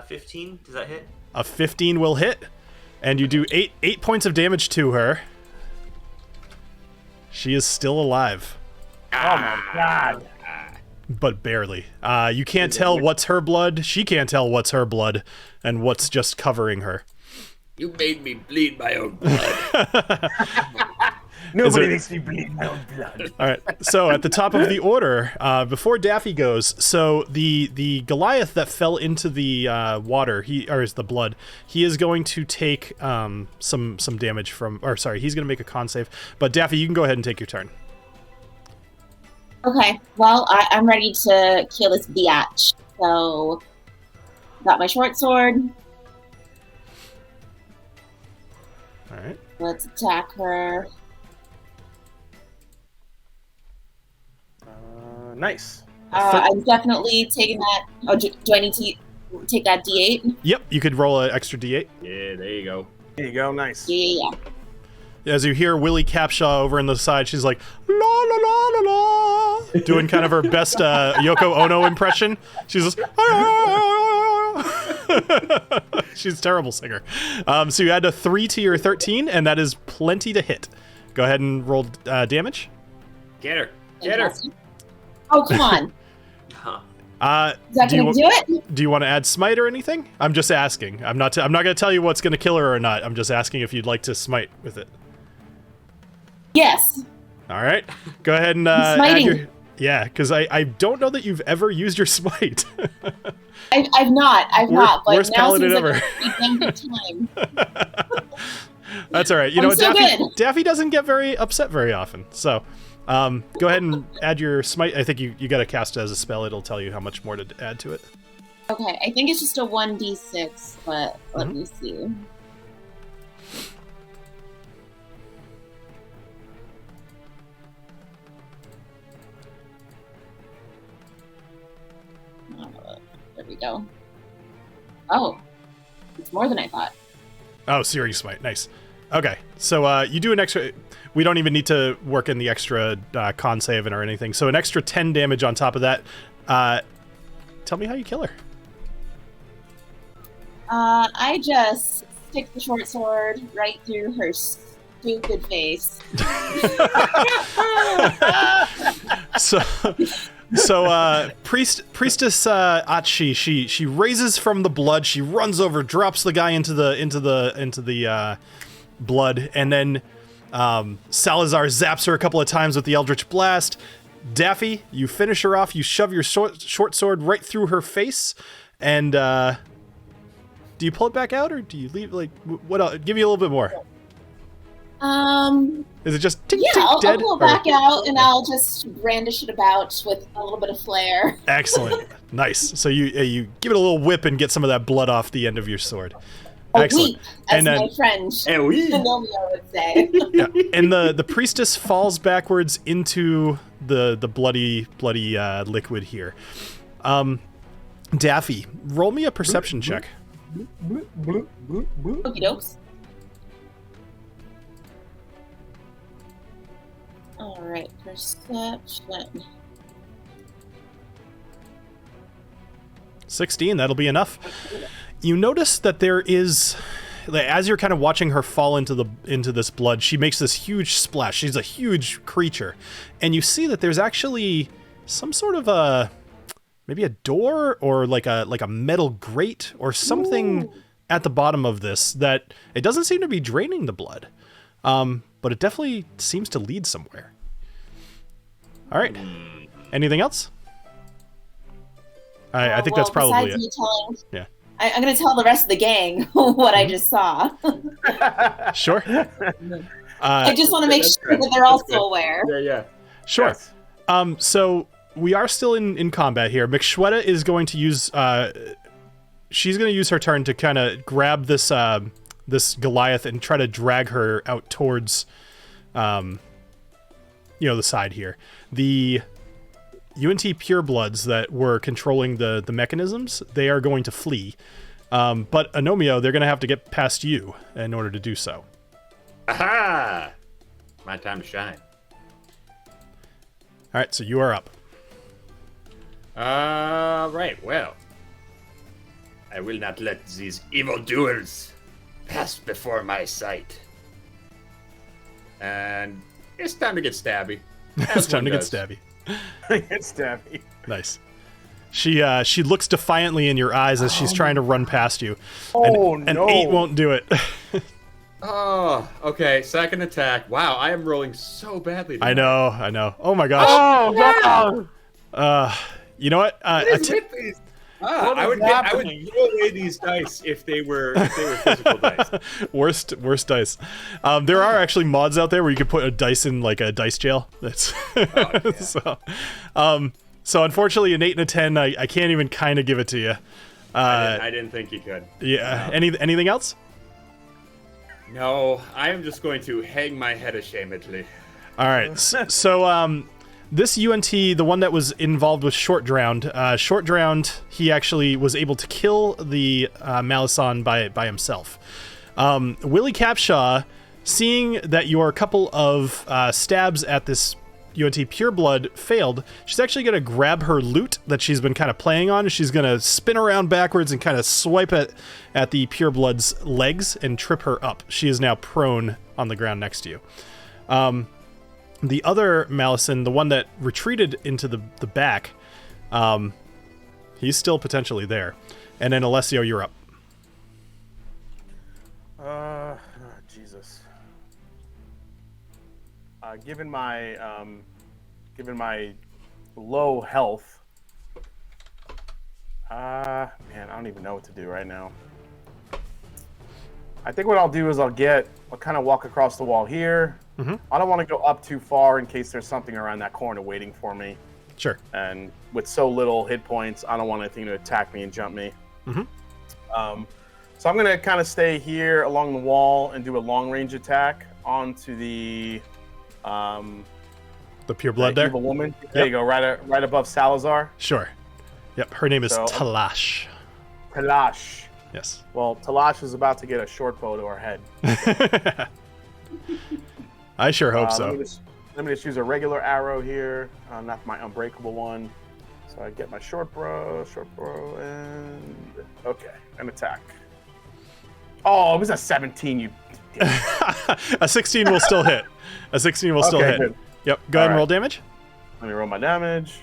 15. Does that hit? A 15 will hit, and you do 8 points of damage to her. She is still alive. Oh my god. But barely. You can't tell what's her blood. She can't tell what's her blood and what's just covering her. You made me bleed my own blood. Nobody makes me bleed my own blood. All right. So at the top of the order, before Daffy goes, so the Goliath that fell into the water, the blood, he is going to take some damage from, or sorry, he's going to make a con save. But Daffy, you can go ahead and take your turn. Okay. Well, I'm ready to kill this biatch. So, got my short sword. All right. Let's attack her. Nice. I'm definitely taking that. Oh, do I need to take that D8? Yep, you could roll an extra D8. Yeah, there you go. There you go. Nice. Yeah. As you hear Willie Capshaw over on the side, she's like, la la la la la, doing kind of her best Yoko Ono impression. She's just, she's a terrible singer. So you add a 3 to your 13, and that is plenty to hit. Go ahead and roll damage. Get her. Get her. Oh, come on. Is that going to do it? Do you want to add smite or anything? I'm just asking. I'm not going to tell you what's going to kill her or not. I'm just asking if you'd like to smite with it. Yes. All right. Go ahead and add your... Yeah, because I don't know that you've ever used your smite. I've not. But worst now paladin seems ever. like a damn good time. That's all right. You know what, so Daffy doesn't get very upset very often. So go ahead and add your smite. I think you got to cast it as a spell. It'll tell you how much more to add to it. Okay, I think it's just a 1d6, but let me see. There we go. Oh, it's more than I thought. Oh, Searing Smite. Nice. Okay, so you do an extra... We don't even need to work in the extra con saving or anything. So an extra 10 damage on top of that. Tell me how you kill her. I just stick the short sword right through her stupid face. So Priestess Atshi, she raises from the blood. She runs over, drops the guy into the blood, and then Salazar zaps her a couple of times with the Eldritch Blast. Daffy, you finish her off. You shove your short sword right through her face, and do you pull it back out, or do you leave? Like, what else? Give me a little bit more. Is it just tink, tink, I'll dead? pull it back out, and I'll just brandish it about with a little bit of flair. Excellent. Nice. So you give it a little whip and get some of that blood off the end of your sword. A Excellent. weep, as And then, my friend Agnomeio would say. yeah, and the priestess falls backwards into the bloody liquid here. Daffy, roll me a perception check. Okie dokes. All right, perception. 16, that'll be enough. You notice that there is, as you're kind of watching her fall into this blood, she makes this huge splash. She's a huge creature, and you see that there's actually some sort of maybe a door or like a metal grate or something at the bottom of this that it doesn't seem to be draining the blood, but it definitely seems to lead somewhere. All right. Anything else? I think that's probably it. Yeah. I'm going to tell the rest of the gang what I just saw. Sure. I just want to make sure that they're also aware. Yeah. Sure. Yes. So we are still in combat here. McShweta is going to use... she's going to use her turn to kind of grab this this Goliath and try to drag her out towards, the side here. The UNT purebloods that were controlling the mechanisms, they are going to flee. But Agnomeio, they're going to have to get past you in order to do so. Aha! My time to shine. All right, so you are up. Right, well. I will not let these evildoers pass before my sight. And it's time to get stabby. It's time to get stabby. It's stabby. Nice. She looks defiantly in your eyes as she's trying to run past you. An 8 won't do it. Oh, okay. Second attack. Wow, I am rolling so badly tonight. I know. Oh my gosh. Oh god. You know what? I would throw away these dice if they were physical dice. Worst dice. There are actually mods out there where you can put a dice in like a dice jail. That's so unfortunately an 8 and a 10, I can't even kind of give it to you. I didn't think you could. Yeah. No. Anything else? No, I am just going to hang my head ashamedly. All right. So this UNT, the one that was involved with Short Drowned, he actually was able to kill the Malison by himself. Willie Capshaw, seeing that your couple of stabs at this UNT Pureblood failed, she's actually going to grab her lute that she's been kind of playing on. She's going to spin around backwards and kind of swipe at the Pureblood's legs and trip her up. She is now prone on the ground next to you. The other Malison, the one that retreated into the back, he's still potentially there. And then Alessio, you're up. Jesus. Given my low health, Man, I don't even know what to do right now. I think what I'll do is I'll kind of walk across the wall here. Mm-hmm. I don't want to go up too far in case there's something around that corner waiting for me. Sure. And with so little hit points, I don't want anything to attack me and jump me. Mm-hmm. So I'm going to kind of stay here along the wall and do a long range attack onto the pure blood there? Evil woman. There you go, right above Salazar. Sure. Yep, her name is Talash. Talash. Yes. Well, Talash is about to get a short bow to her head. I sure hope so. Let me just use a regular arrow here, not my unbreakable one. So I get my short bow, and okay, an attack. Oh, it was a 17. You. A 16 will still hit. A 16 will still hit. Good. Yep. Go ahead and roll damage. Let me roll my damage.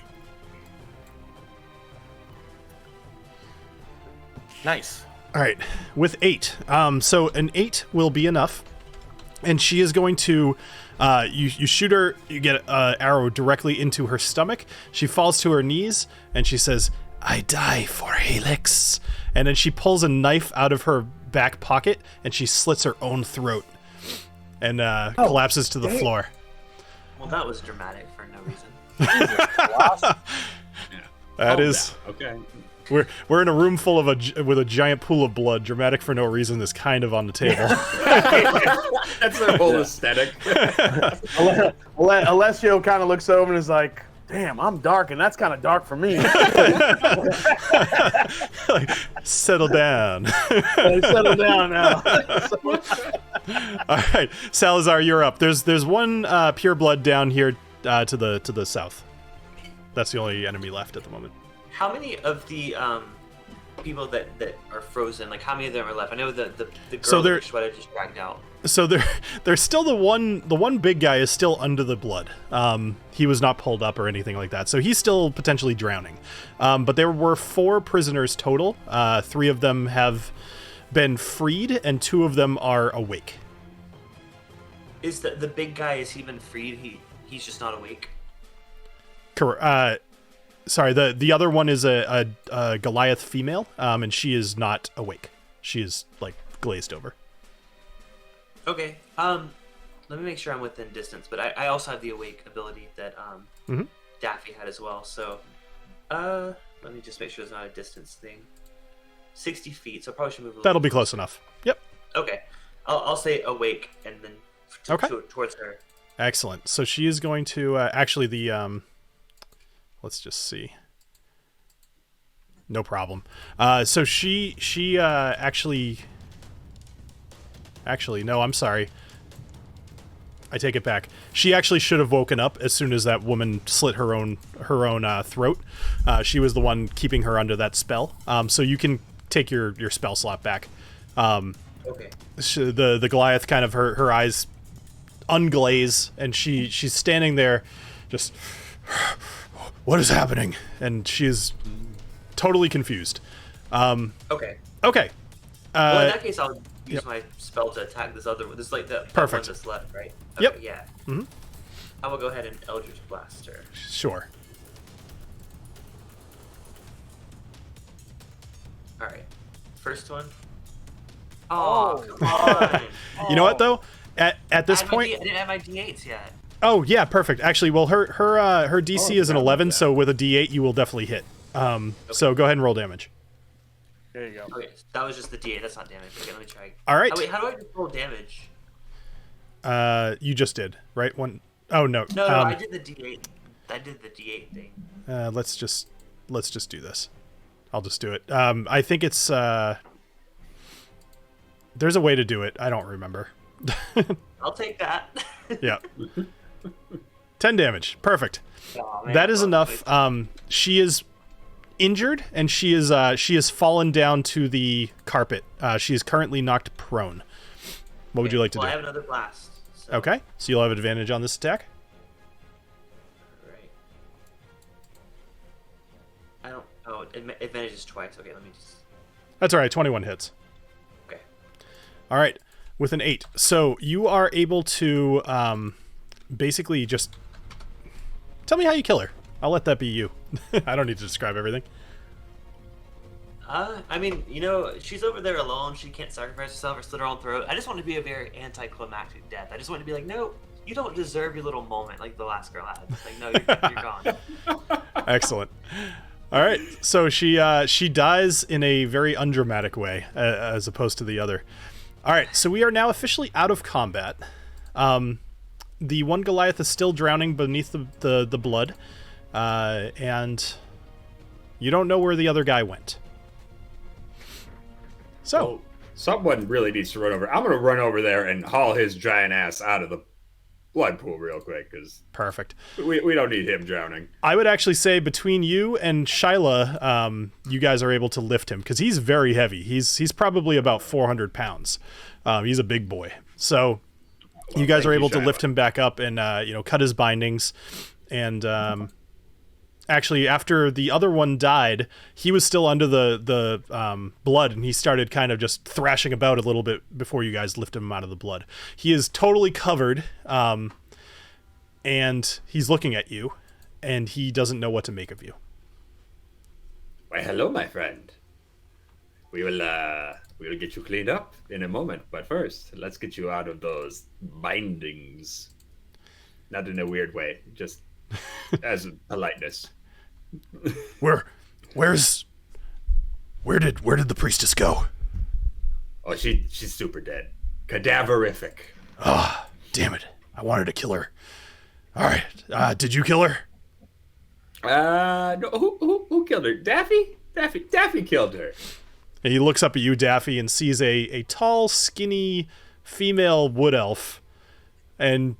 Nice. All right. With 8. So an 8 will be enough. And she is going to, you shoot her, you get an arrow directly into her stomach. She falls to her knees and she says, "I die for Helix." And then she pulls a knife out of her back pocket and she slits her own throat and collapses to the floor. Well, that was dramatic for no reason. That is okay. We're in a room full of with a giant pool of blood. Dramatic for no reason is kind of on the table. That's the whole aesthetic. Alessio kind of looks over and is like, "Damn, I'm dark, and that's kind of dark for me." Like, settle down. Settle down now. All right, Salazar, you're up. There's one pure blood down here to the south. That's the only enemy left at the moment. How many of the people that are frozen, like how many of them are left? I know the girl that Shweta just dragged out. So there's still the one big guy is still under the blood. He was not pulled up or anything like that, so he's still potentially drowning. But there were 4 prisoners total. 3 of them have been freed, and 2 of them are awake. Is the big guy, is he been freed? He's just not awake? Correct. Sorry, the other one is a Goliath female, and she is not awake. She is like glazed over. Okay. Let me make sure I'm within distance, but I also have the awake ability that Daffy had as well. So, let me just make sure it's not a distance thing. 60 feet, so I probably should move a little. That'll be close enough. Yep. Okay. I'll say awake and then towards her. Excellent. So she is going to actually the let's just see. No problem. So she actually no, I'm sorry. I take it back. She actually should have woken up as soon as that woman slit her own throat. She was the one keeping her under that spell. So you can take your spell slot back. Okay. The Goliath kind of her eyes unglaze, and she's standing there, just. What is happening? And she is totally confused. Okay. Okay. Well, in that case, I'll use my spell to attack this other one. This is like the one that's left, right? Okay, Yep. Yeah. Mm-hmm. I will go ahead and Eldritch Blast her. Sure. All right. First one. Oh, come on. You know what though? At this point, I didn't have my D8s yet. Oh yeah, perfect. Actually, well, her DC is an 11, so with a D8 you will definitely hit. Okay. So go ahead and roll damage. There you go. Okay, that was just the D8. That's not damage. Okay, let me try. All right. Oh, wait, how do I just roll damage? You just did, right? One. Oh no. No, I did the D8. I did the D8 thing. Let's just do this. I'll just do it. I think it's there's a way to do it. I don't remember. I'll take that. Yeah. 10 damage. Perfect. Oh, man, that is enough. She is injured, and she is fallen down to the carpet. She is currently knocked prone. What would you like to do? I have another blast. So. Okay. So you'll have advantage on this attack. Right. I don't. Oh, advantage is twice. Okay, let me just. That's all right. 21 hits. Okay. All right. With an 8. So you are able to basically just tell me how you kill her. I'll let that be you. I don't need to describe everything. I mean, she's over there alone. She can't sacrifice herself or slit her own throat. I just want to be a very anticlimactic death. I just want to be like, no, you don't deserve your little moment like the last girl had. Like, no, you're gone. Excellent. All right, so she dies in a very undramatic way, as opposed to the other. All right, so we are now officially out of combat. The one Goliath is still drowning beneath the blood, and you don't know where the other guy went. So, well, someone really needs to run over. I'm going to run over there and haul his giant ass out of the blood pool real quick, because perfect. We don't need him drowning. I would actually say between you and Shyla, you guys are able to lift him, because he's very heavy. He's probably about 400 pounds. He's a big boy. So you guys are able to lift him back up and cut his bindings. And actually, after the other one died, he was still under the blood, and he started kind of just thrashing about a little bit before you guys lift him out of the blood. He is totally covered, and he's looking at you, and he doesn't know what to make of you. Why, hello, my friend. We will get you cleaned up in a moment, but first, let's get you out of those bindings. Not in a weird way, just as a politeness. Where did the priestess go? Oh, she's super dead. Cadaverific. Ah, damn it. I wanted to kill her. All right. Did you kill her? No, who killed her? Daffy killed her. And he looks up at you, Daffy, and sees a tall, skinny female wood elf, and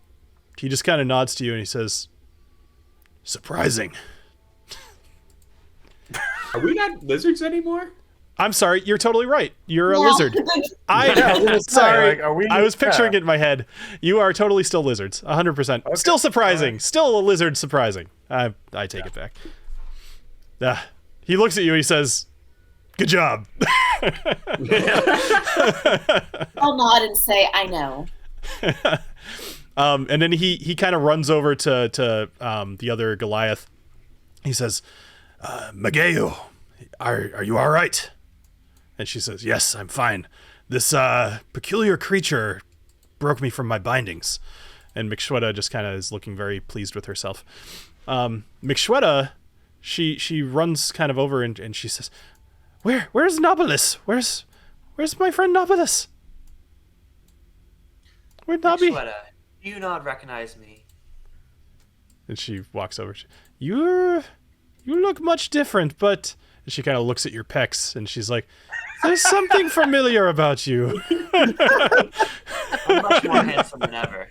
he just kind of nods to you and he says, surprising. Are we not lizards anymore? I'm sorry, you're totally right. You're a lizard. Sorry, I was picturing it in my head. You are totally still lizards, 100%. Okay. Still surprising. Right. Still a lizard surprising. I take it back. He looks at you and he says, good job. I'll nod and say, I know. And then he kind of runs over to the other Goliath. He says, Mageo, are you all right? And she says, yes, I'm fine. This peculiar creature broke me from my bindings. And Mixweta just kind of is looking very pleased with herself. Mixweta, she runs kind of over and she says, Where's Knobolas? Where's my friend Knobolas? Where'd Nobby? Mixweta, do you not recognize me? And she walks over. You look much different, but... And she kind of looks at your pecs, and she's like, there's something familiar about you. I'm much more handsome than ever.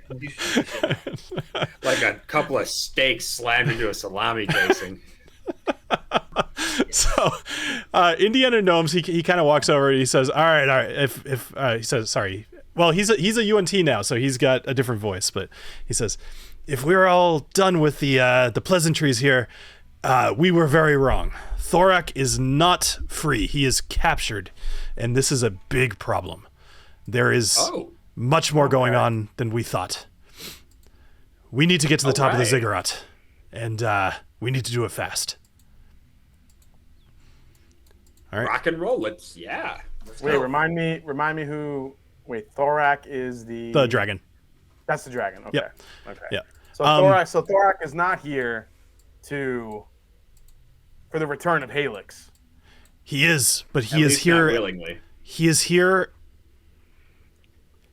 Like a couple of steaks slammed into a salami casing. So, Indiana Gnomes, he kind of walks over and he says, all right. If he says, sorry. Well, he's a UNT now, so he's got a different voice, but he says, if we're all done with the pleasantries here, we were very wrong. Thorak is not free. He is captured, and this is a big problem. There is much more going on than we thought. We need to get to the top of the ziggurat, and we need to do it fast. All right. Rock and roll. Let's Wait, remind me who. Wait, Thorak is the dragon. That's the dragon. Okay. Yep. Okay. Yeah. So Thorak is not here for the return of Halix. He is, but he is here willingly. He is here.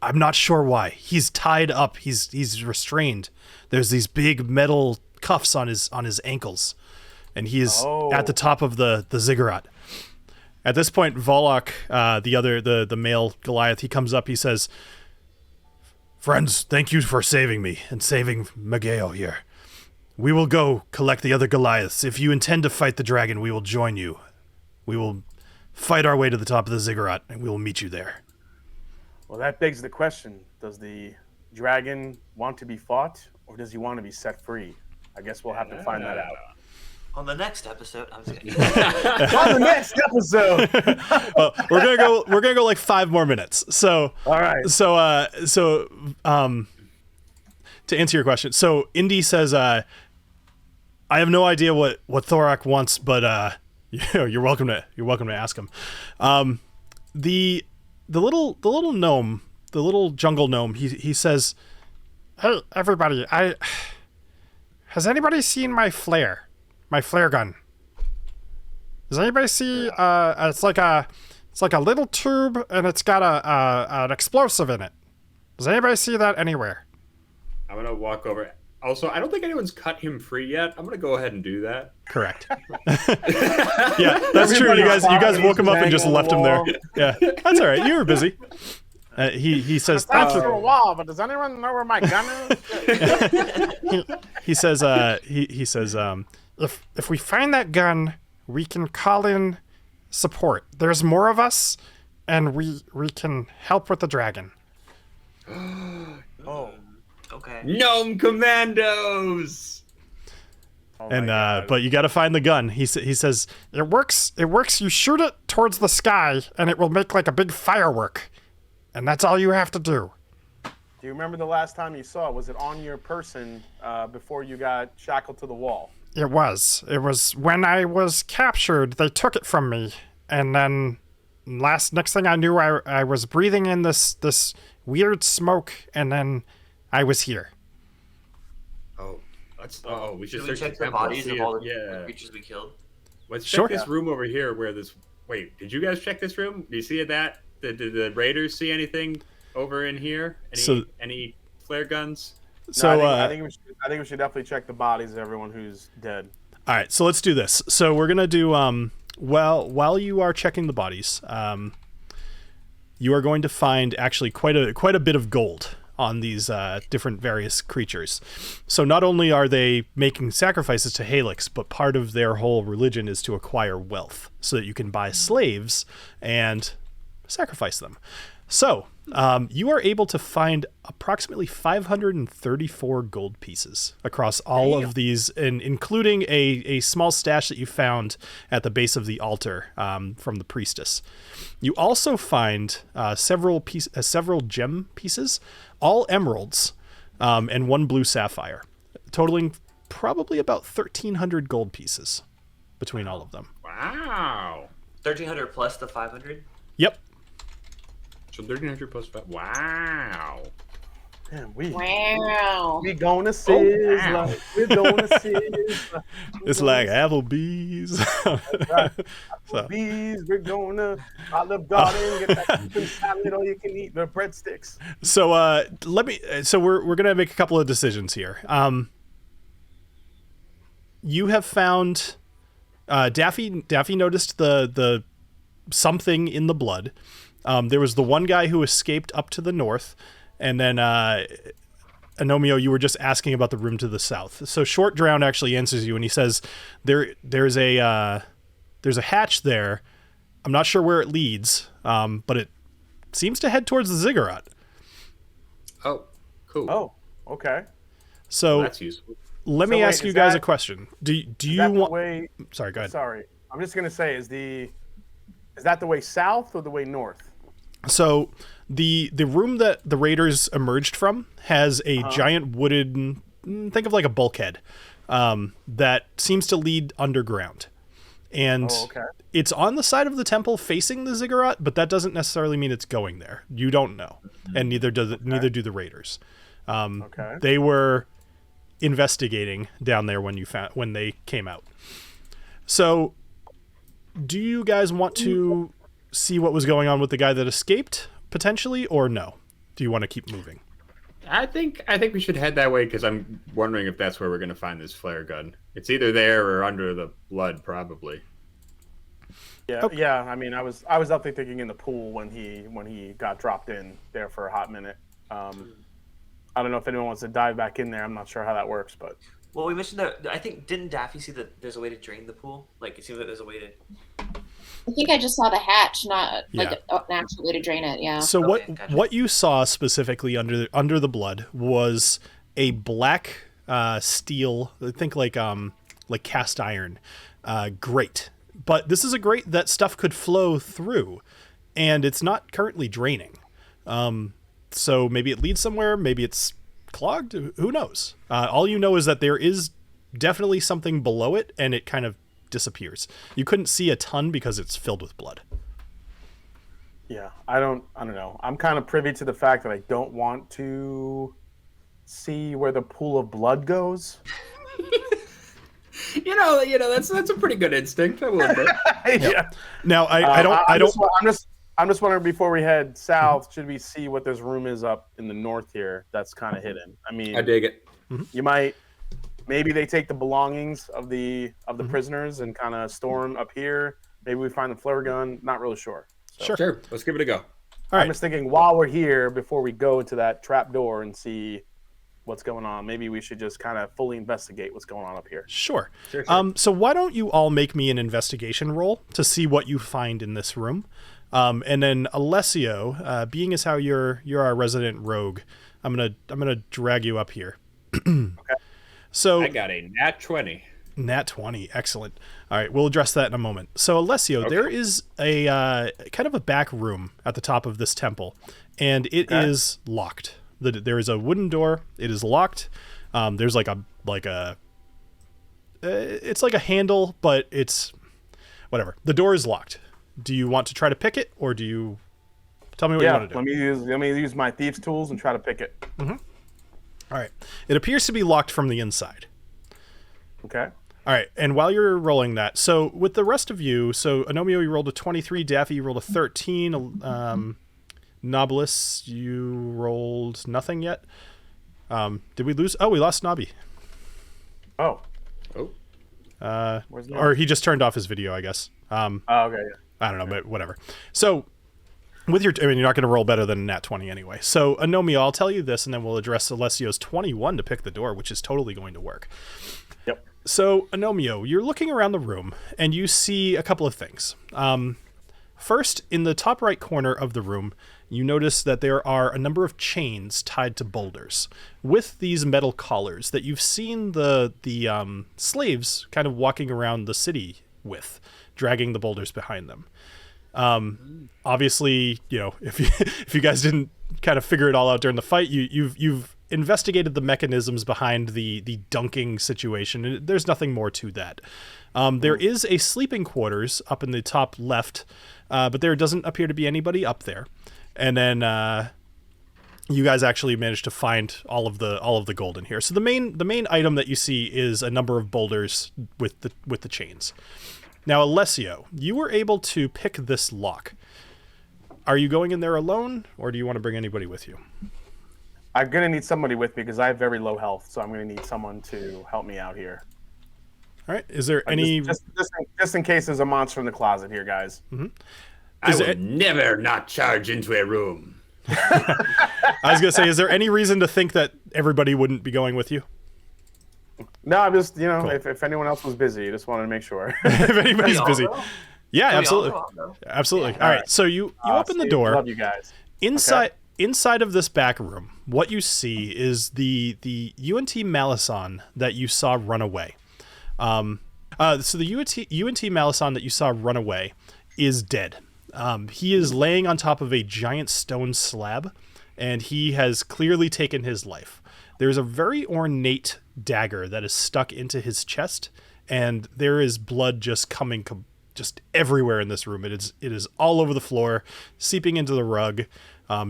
I'm not sure why. He's tied up. He's restrained. There's these big metal cuffs on his ankles, and he is at the top of the ziggurat. At this point, Volok, the male Goliath, he comes up. He says, "Friends, thank you for saving me and saving Mageo here. We will go collect the other Goliaths. If you intend to fight the dragon, we will join you. We will fight our way to the top of the ziggurat, and we will meet you there." Well, that begs the question: does the dragon want to be fought, or does he want to be set free? I guess we'll have to find that out. On the next episode, I'm just kidding. On the next episode. Well, we're gonna go like 5 more minutes. So all right. So to answer your question, so Indy says, I have no idea what Thorak wants, but You're welcome to ask him. The little gnome, the little jungle gnome, he says, "Hey everybody, has anybody seen my flare gun? Does anybody see it's like a little tube and it's got an explosive in it. Does anybody see that anywhere?" I'm gonna walk over. Also, I don't think anyone's cut him free yet. I'm gonna go ahead and do that. Correct. Yeah, that's true. You guys woke him up and just left him there. Yeah, that's all right. You were busy. He says, "Thank you for a while, but does anyone know where my gun is?" he says, if we find that gun, we can call in support. There's more of us, and we can help with the dragon. Oh, okay. Gnome Commandos. But you got to find the gun. He says it works. You shoot it towards the sky, and it will make like a big firework, and that's all you have to do. Do you remember the last time you saw it? Was it on your person before you got shackled to the wall? It was. It was when I was captured. They took it from me, and then next thing I knew, I was breathing in this weird smoke, and then I was here. We should check the bodies of all the creatures we killed. Let's check this room over here. Wait, did you guys check this room? Do you see that? Did the raiders see anything over in here? Any flare guns? So no, I think we should definitely check the bodies of everyone who's dead. All right, so let's do this. So we're gonna do while you are checking the bodies, you are going to find actually quite a bit of gold on these different various creatures. So not only are they making sacrifices to Helix, but part of their whole religion is to acquire wealth so that you can buy slaves and sacrifice them. So you are able to find approximately 534 gold pieces across all of these, and including a small stash that you found at the base of the altar from the Priestess. You also find several gem pieces, all emeralds, and one blue sapphire, totaling probably about 1,300 gold pieces between all of them. Wow. 1,300 plus the 500? Yep. So 1,300 plus 5. Wow. Man, we Wow. gonna sizzle. We're gonna sizzle. It's like Applebee's. Applebee's. We're gonna Olive Garden, get that chicken salad, or you can eat the breadsticks. So we're gonna make a couple of decisions here. You have found Daffy noticed the something in the blood. There was the one guy who escaped up to the north, and then Agnomeio, you were just asking about the room to the south. So Short Drown actually answers you, and he says there's a hatch there. I'm not sure where it leads, but it seems to head towards the ziggurat. Oh, cool. Oh, okay. So well, that's useful. Let me ask you guys a question. Do you want? Sorry, go ahead. Sorry, I'm just gonna say, is that the way south or the way north? So the room that the raiders emerged from has a giant wooden, think of like a bulkhead, that seems to lead underground. And it's on the side of the temple facing the ziggurat, but that doesn't necessarily mean it's going there. You don't know. And neither do the raiders. They were investigating down there when they came out. So do you guys want to see what was going on with the guy that escaped potentially, or no? Do you want to keep moving? I think we should head that way, because I'm wondering if that's where we're going to find this flare gun. It's either there or under the blood, probably. Yeah, yeah. I mean, I was up there thinking in the pool when he got dropped in there for a hot minute. I don't know if anyone wants to dive back in there. I'm not sure how that works, but. Well, we mentioned that. I think didn't Daffy see that there's a way to drain the pool? Like it seems like there's a way to. I think I just saw the hatch, not like an actual way to drain it. Yeah. So what you saw specifically under the blood was a black steel, I think like cast iron grate. But this is a grate that stuff could flow through, and it's not currently draining. So maybe it leads somewhere, maybe it's clogged, who knows? All you know is that there is definitely something below it, and it kind of disappears. You couldn't see a ton because it's filled with blood. Yeah, I don't know. I'm kind of privy to the fact that I don't want to see where the pool of blood goes. You know, that's a pretty good instinct. I will admit. Yeah. Now I'm just wondering, before we head south, should we see what this room is up in the north here that's kind of hidden? I mean, I dig it. You maybe they take the belongings of the prisoners and kind of store them up here. Maybe we find the flare gun. Not really sure. So, Sure. Let's give it a go. All right. I'm just thinking, while we're here, before we go into that trap door and see what's going on, maybe we should just kind of fully investigate what's going on up here. Sure. So why don't you all make me an investigation roll to see what you find in this room? And then Alessio, being as how you're our resident rogue, I'm gonna drag you up here. Okay. So I got a nat 20. Nat 20, excellent. All right, we'll address that in a moment. So Alessio, there is a kind of a back room at the top of this temple, and it is locked. There is a wooden door. It is locked. There's it's like a handle, but it's whatever. The door is locked. Do you want to try to pick it, or do you tell me what you want to do? Let me use my thieves' tools and try to pick it. Mm-hmm. All right. It appears to be locked from the inside. Okay. All right, and while you're rolling that, so with the rest of you, so Agnomeio, you rolled a 23, Daffy, you rolled a 13, Knobolas, you rolled nothing yet. Did we lose? Oh, we lost Nobby. Oh. Or he just turned off his video, I guess. Okay, yeah. I don't know, but whatever. So with you're not going to roll better than a nat 20 anyway. So Agnomeio, I'll tell you this, and then we'll address Alessio's 21 to pick the door, which is totally going to work. Yep. So, Agnomeio, you're looking around the room, and you see a couple of things. First, in the top right corner of the room, you notice that there are a number of chains tied to boulders with these metal collars that you've seen the slaves kind of walking around the city with, dragging the boulders behind them. Obviously, if you guys didn't kind of figure it all out during the fight, you've investigated the mechanisms behind the dunking situation. There's nothing more to that. There is a sleeping quarters up in the top left, but there doesn't appear to be anybody up there. And then you guys actually managed to find all of the gold in here. So the main item that you see is a number of boulders with the chains. Now, Alessio, you were able to pick this lock. Are you going in there alone, or do you want to bring anybody with you? I'm going to need somebody with me because I have very low health, so I'm going to need someone to help me out here. All right. Is there any... Just in case there's a monster in the closet here, guys. Mm-hmm. I will never not charge into a room. I was going to say, is there any reason to think that everybody wouldn't be going with you? No, I'm just, Cool. if anyone else was busy, I just wanted to make sure. If anybody's busy. Know? Yeah, absolutely. Know? Absolutely. Yeah, all right. So you open the door. Love you guys. Inside of this back room, what you see is the UNT Malison that you saw run away. So the UNT Malison that you saw run away is dead. He is laying on top of a giant stone slab, and he has clearly taken his life. There's a very ornate dagger that is stuck into his chest, and there is blood just coming just everywhere in this room. It is all over the floor, seeping into the rug,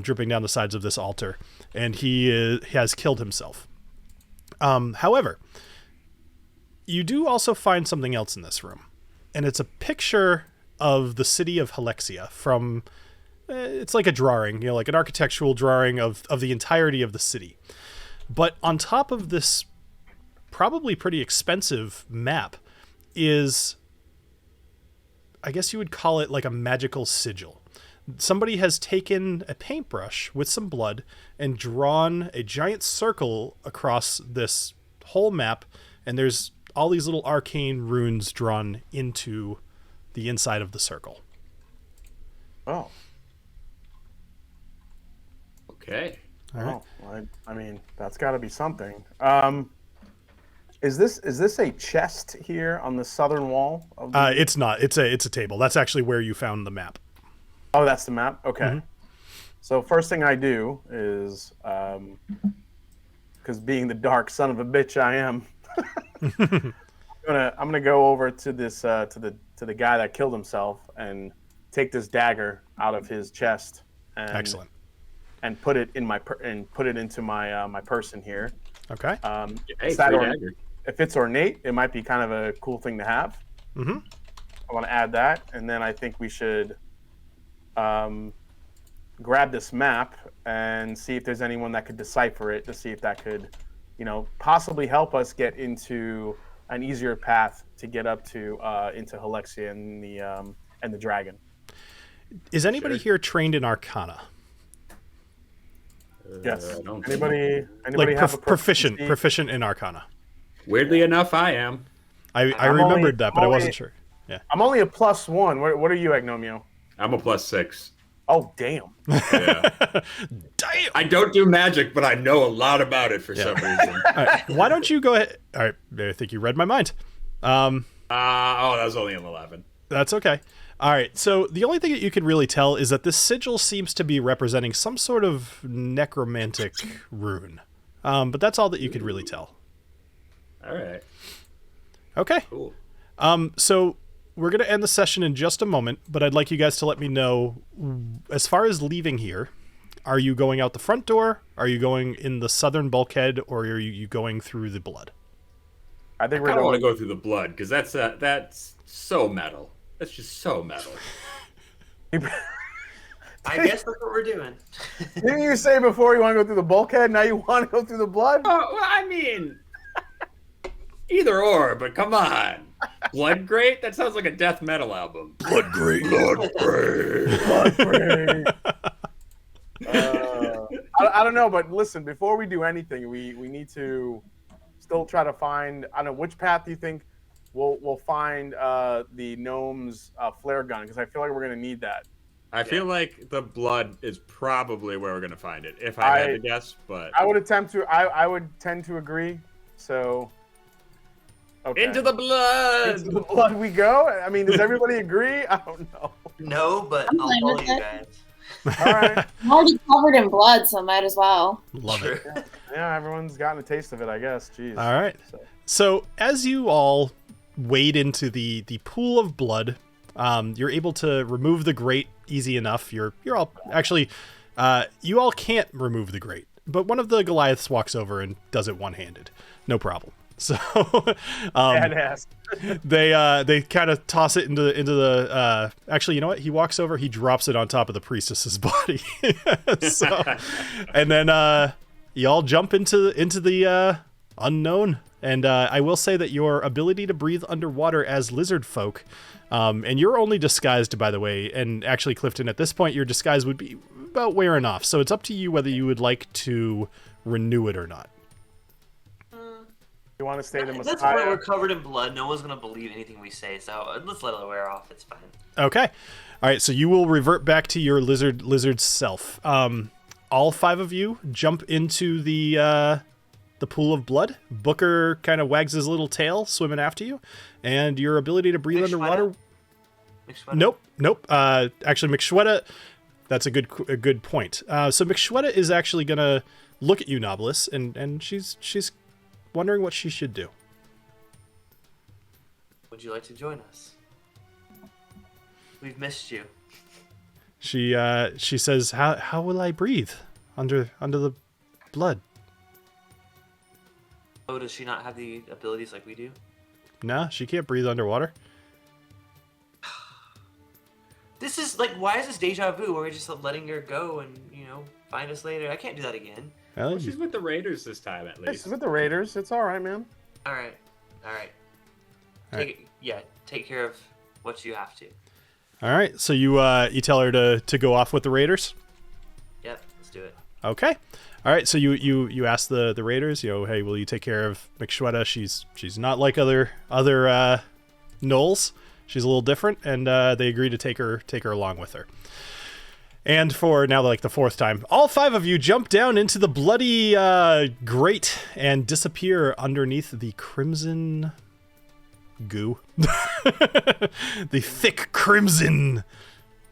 dripping down the sides of this altar, and he has killed himself. However, you do also find something else in this room, and it's a picture of the city of Helexia from... it's like a drawing, like an architectural drawing of the entirety of the city. But on top of this probably pretty expensive map is, I guess you would call it like a magical sigil. Somebody has taken a paintbrush with some blood and drawn a giant circle across this whole map, and there's all these little arcane runes drawn into the inside of the circle. Oh. Okay. All right. Well, I mean, that's got to be something. Is this a chest here on the southern wall? It's not. It's a table. That's actually where you found the map. Oh, that's the map? Okay. Mm-hmm. So first thing I do is, because being the dark son of a bitch I am, I'm gonna go over to this to the guy that killed himself and take this dagger out of his chest. And, Excellent. And put it in put it into my my person here. Okay. Hey, dagger. If it's ornate, it might be kind of a cool thing to have. Mm-hmm. I want to add that, and then I think we should grab this map and see if there's anyone that could decipher it to see if that could, possibly help us get into an easier path to get up to into Helexia and the dragon. Is anybody here trained in Arcana? Yes. Anybody Like have a proficient in Arcana? Weirdly enough, I am. I remembered that, but I wasn't sure. Yeah. I'm only a +1. What are you, Agnomeio? I'm a +6. Oh, damn. Yeah. Damn. I don't do magic, but I know a lot about it for some reason. All right, why don't you go ahead? All right, I think you read my mind. That was only an 11. That's okay. All right, so the only thing that you can really tell is that this sigil seems to be representing some sort of necromantic rune. But that's all that you could really tell. All right. Okay. Cool. So we're going to end the session in just a moment, but I'd like you guys to let me know, as far as leaving here, are you going out the front door? Are you going in the southern bulkhead, or are you going through the blood? I think I kind of want to go through the blood because that's so metal. That's just so metal. I guess that's what we're doing. Didn't you say before you want to go through the bulkhead? Now you want to go through the blood? Oh, well, I mean, either or, but come on. Blood Great? That sounds like a death metal album. Blood Great. Blood Great. I don't know, but listen, before we do anything, we need to still try to find, I don't know, which path do you think we'll find the gnome's flare gun? Because I feel like we're going to need that. I feel like the blood is probably where we're going to find it, if I had to guess. But I would tend to agree. So, okay. Into the blood! Into the blood we go? I mean, does everybody agree? I don't know. No, but I'm I'll fine follow with you it. guys. All right. I'm already covered in blood, so might as well. Love it. Yeah, everyone's gotten a taste of it, I guess. Jeez. All right. So as you all wade into the pool of blood, you're able to remove the grate easy enough. You're all actually, you all can't remove the grate, but one of the Goliaths walks over and does it one-handed, no problem. So Badass. they kind of toss it into the. Actually, you know what? He walks over, he drops it on top of the priestess's body. So, and then you all jump into the unknown. And I will say that your ability to breathe underwater as lizard folk, and you're only disguised, by the way, and actually, Clifton, at this point, your disguise would be about wearing off. So it's up to you whether you would like to renew it or not. You want to stay the That's why we're covered in blood. No one's going to believe anything we say, so let's let it wear off. It's fine. Okay. All right, so you will revert back to your lizard self. All 5 of you jump into the pool of blood. Booker kind of wags his little tail, swimming after you, and your ability to breathe underwater. Nope. Actually, McShweta. That's a good point. So McShweta is actually gonna look at you, Knobolas, and she's wondering what she should do. Would you like to join us? We've missed you. She says, "How will I breathe under the blood?" Oh, does she not have the abilities like we do? No, she can't breathe underwater. This is like, why is this deja vu where we're just letting her go and, find us later? I can't do that again. Well, She's with the Raiders this time, at least. It's with the Raiders. It's all right, man. All right. Take care of what you have to. All right, so you tell her to go off with the Raiders? Yep, let's do it. Okay. All right, so you ask the Raiders, hey, will you take care of McShweta? She's not like other gnolls. She's a little different, and they agree to take her along with her. And for now, like the 4th time, all 5 of you jump down into the bloody grate and disappear underneath the crimson goo. The thick crimson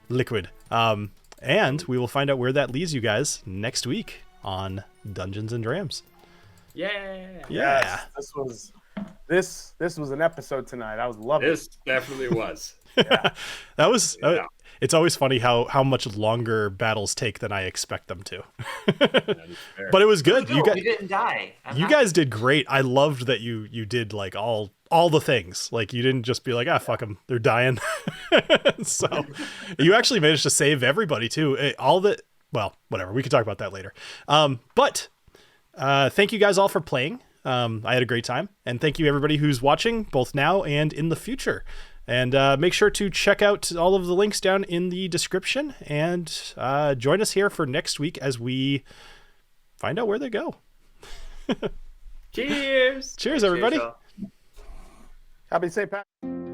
liquid. And we will find out where that leads you guys next week on Dungeons and Drams. Yeah. Yeah. Yes, This was an episode tonight. I was loving This definitely was. Yeah. That was. Yeah. It's always funny how much longer battles take than I expect them to. That is fair. But it was good. You guys, we didn't die. you guys did great. I loved that you did like all the things. Like you didn't just be like, fuck them, they're dying. So you actually managed to save everybody too. Well, whatever. We can talk about that later. But thank you guys all for playing. I had a great time, and thank you everybody who's watching both now and in the future. And make sure to check out all of the links down in the description, and join us here for next week as we find out where they go. Cheers. Cheers, everybody. Cheers, y'all. Happy St. Patrick's.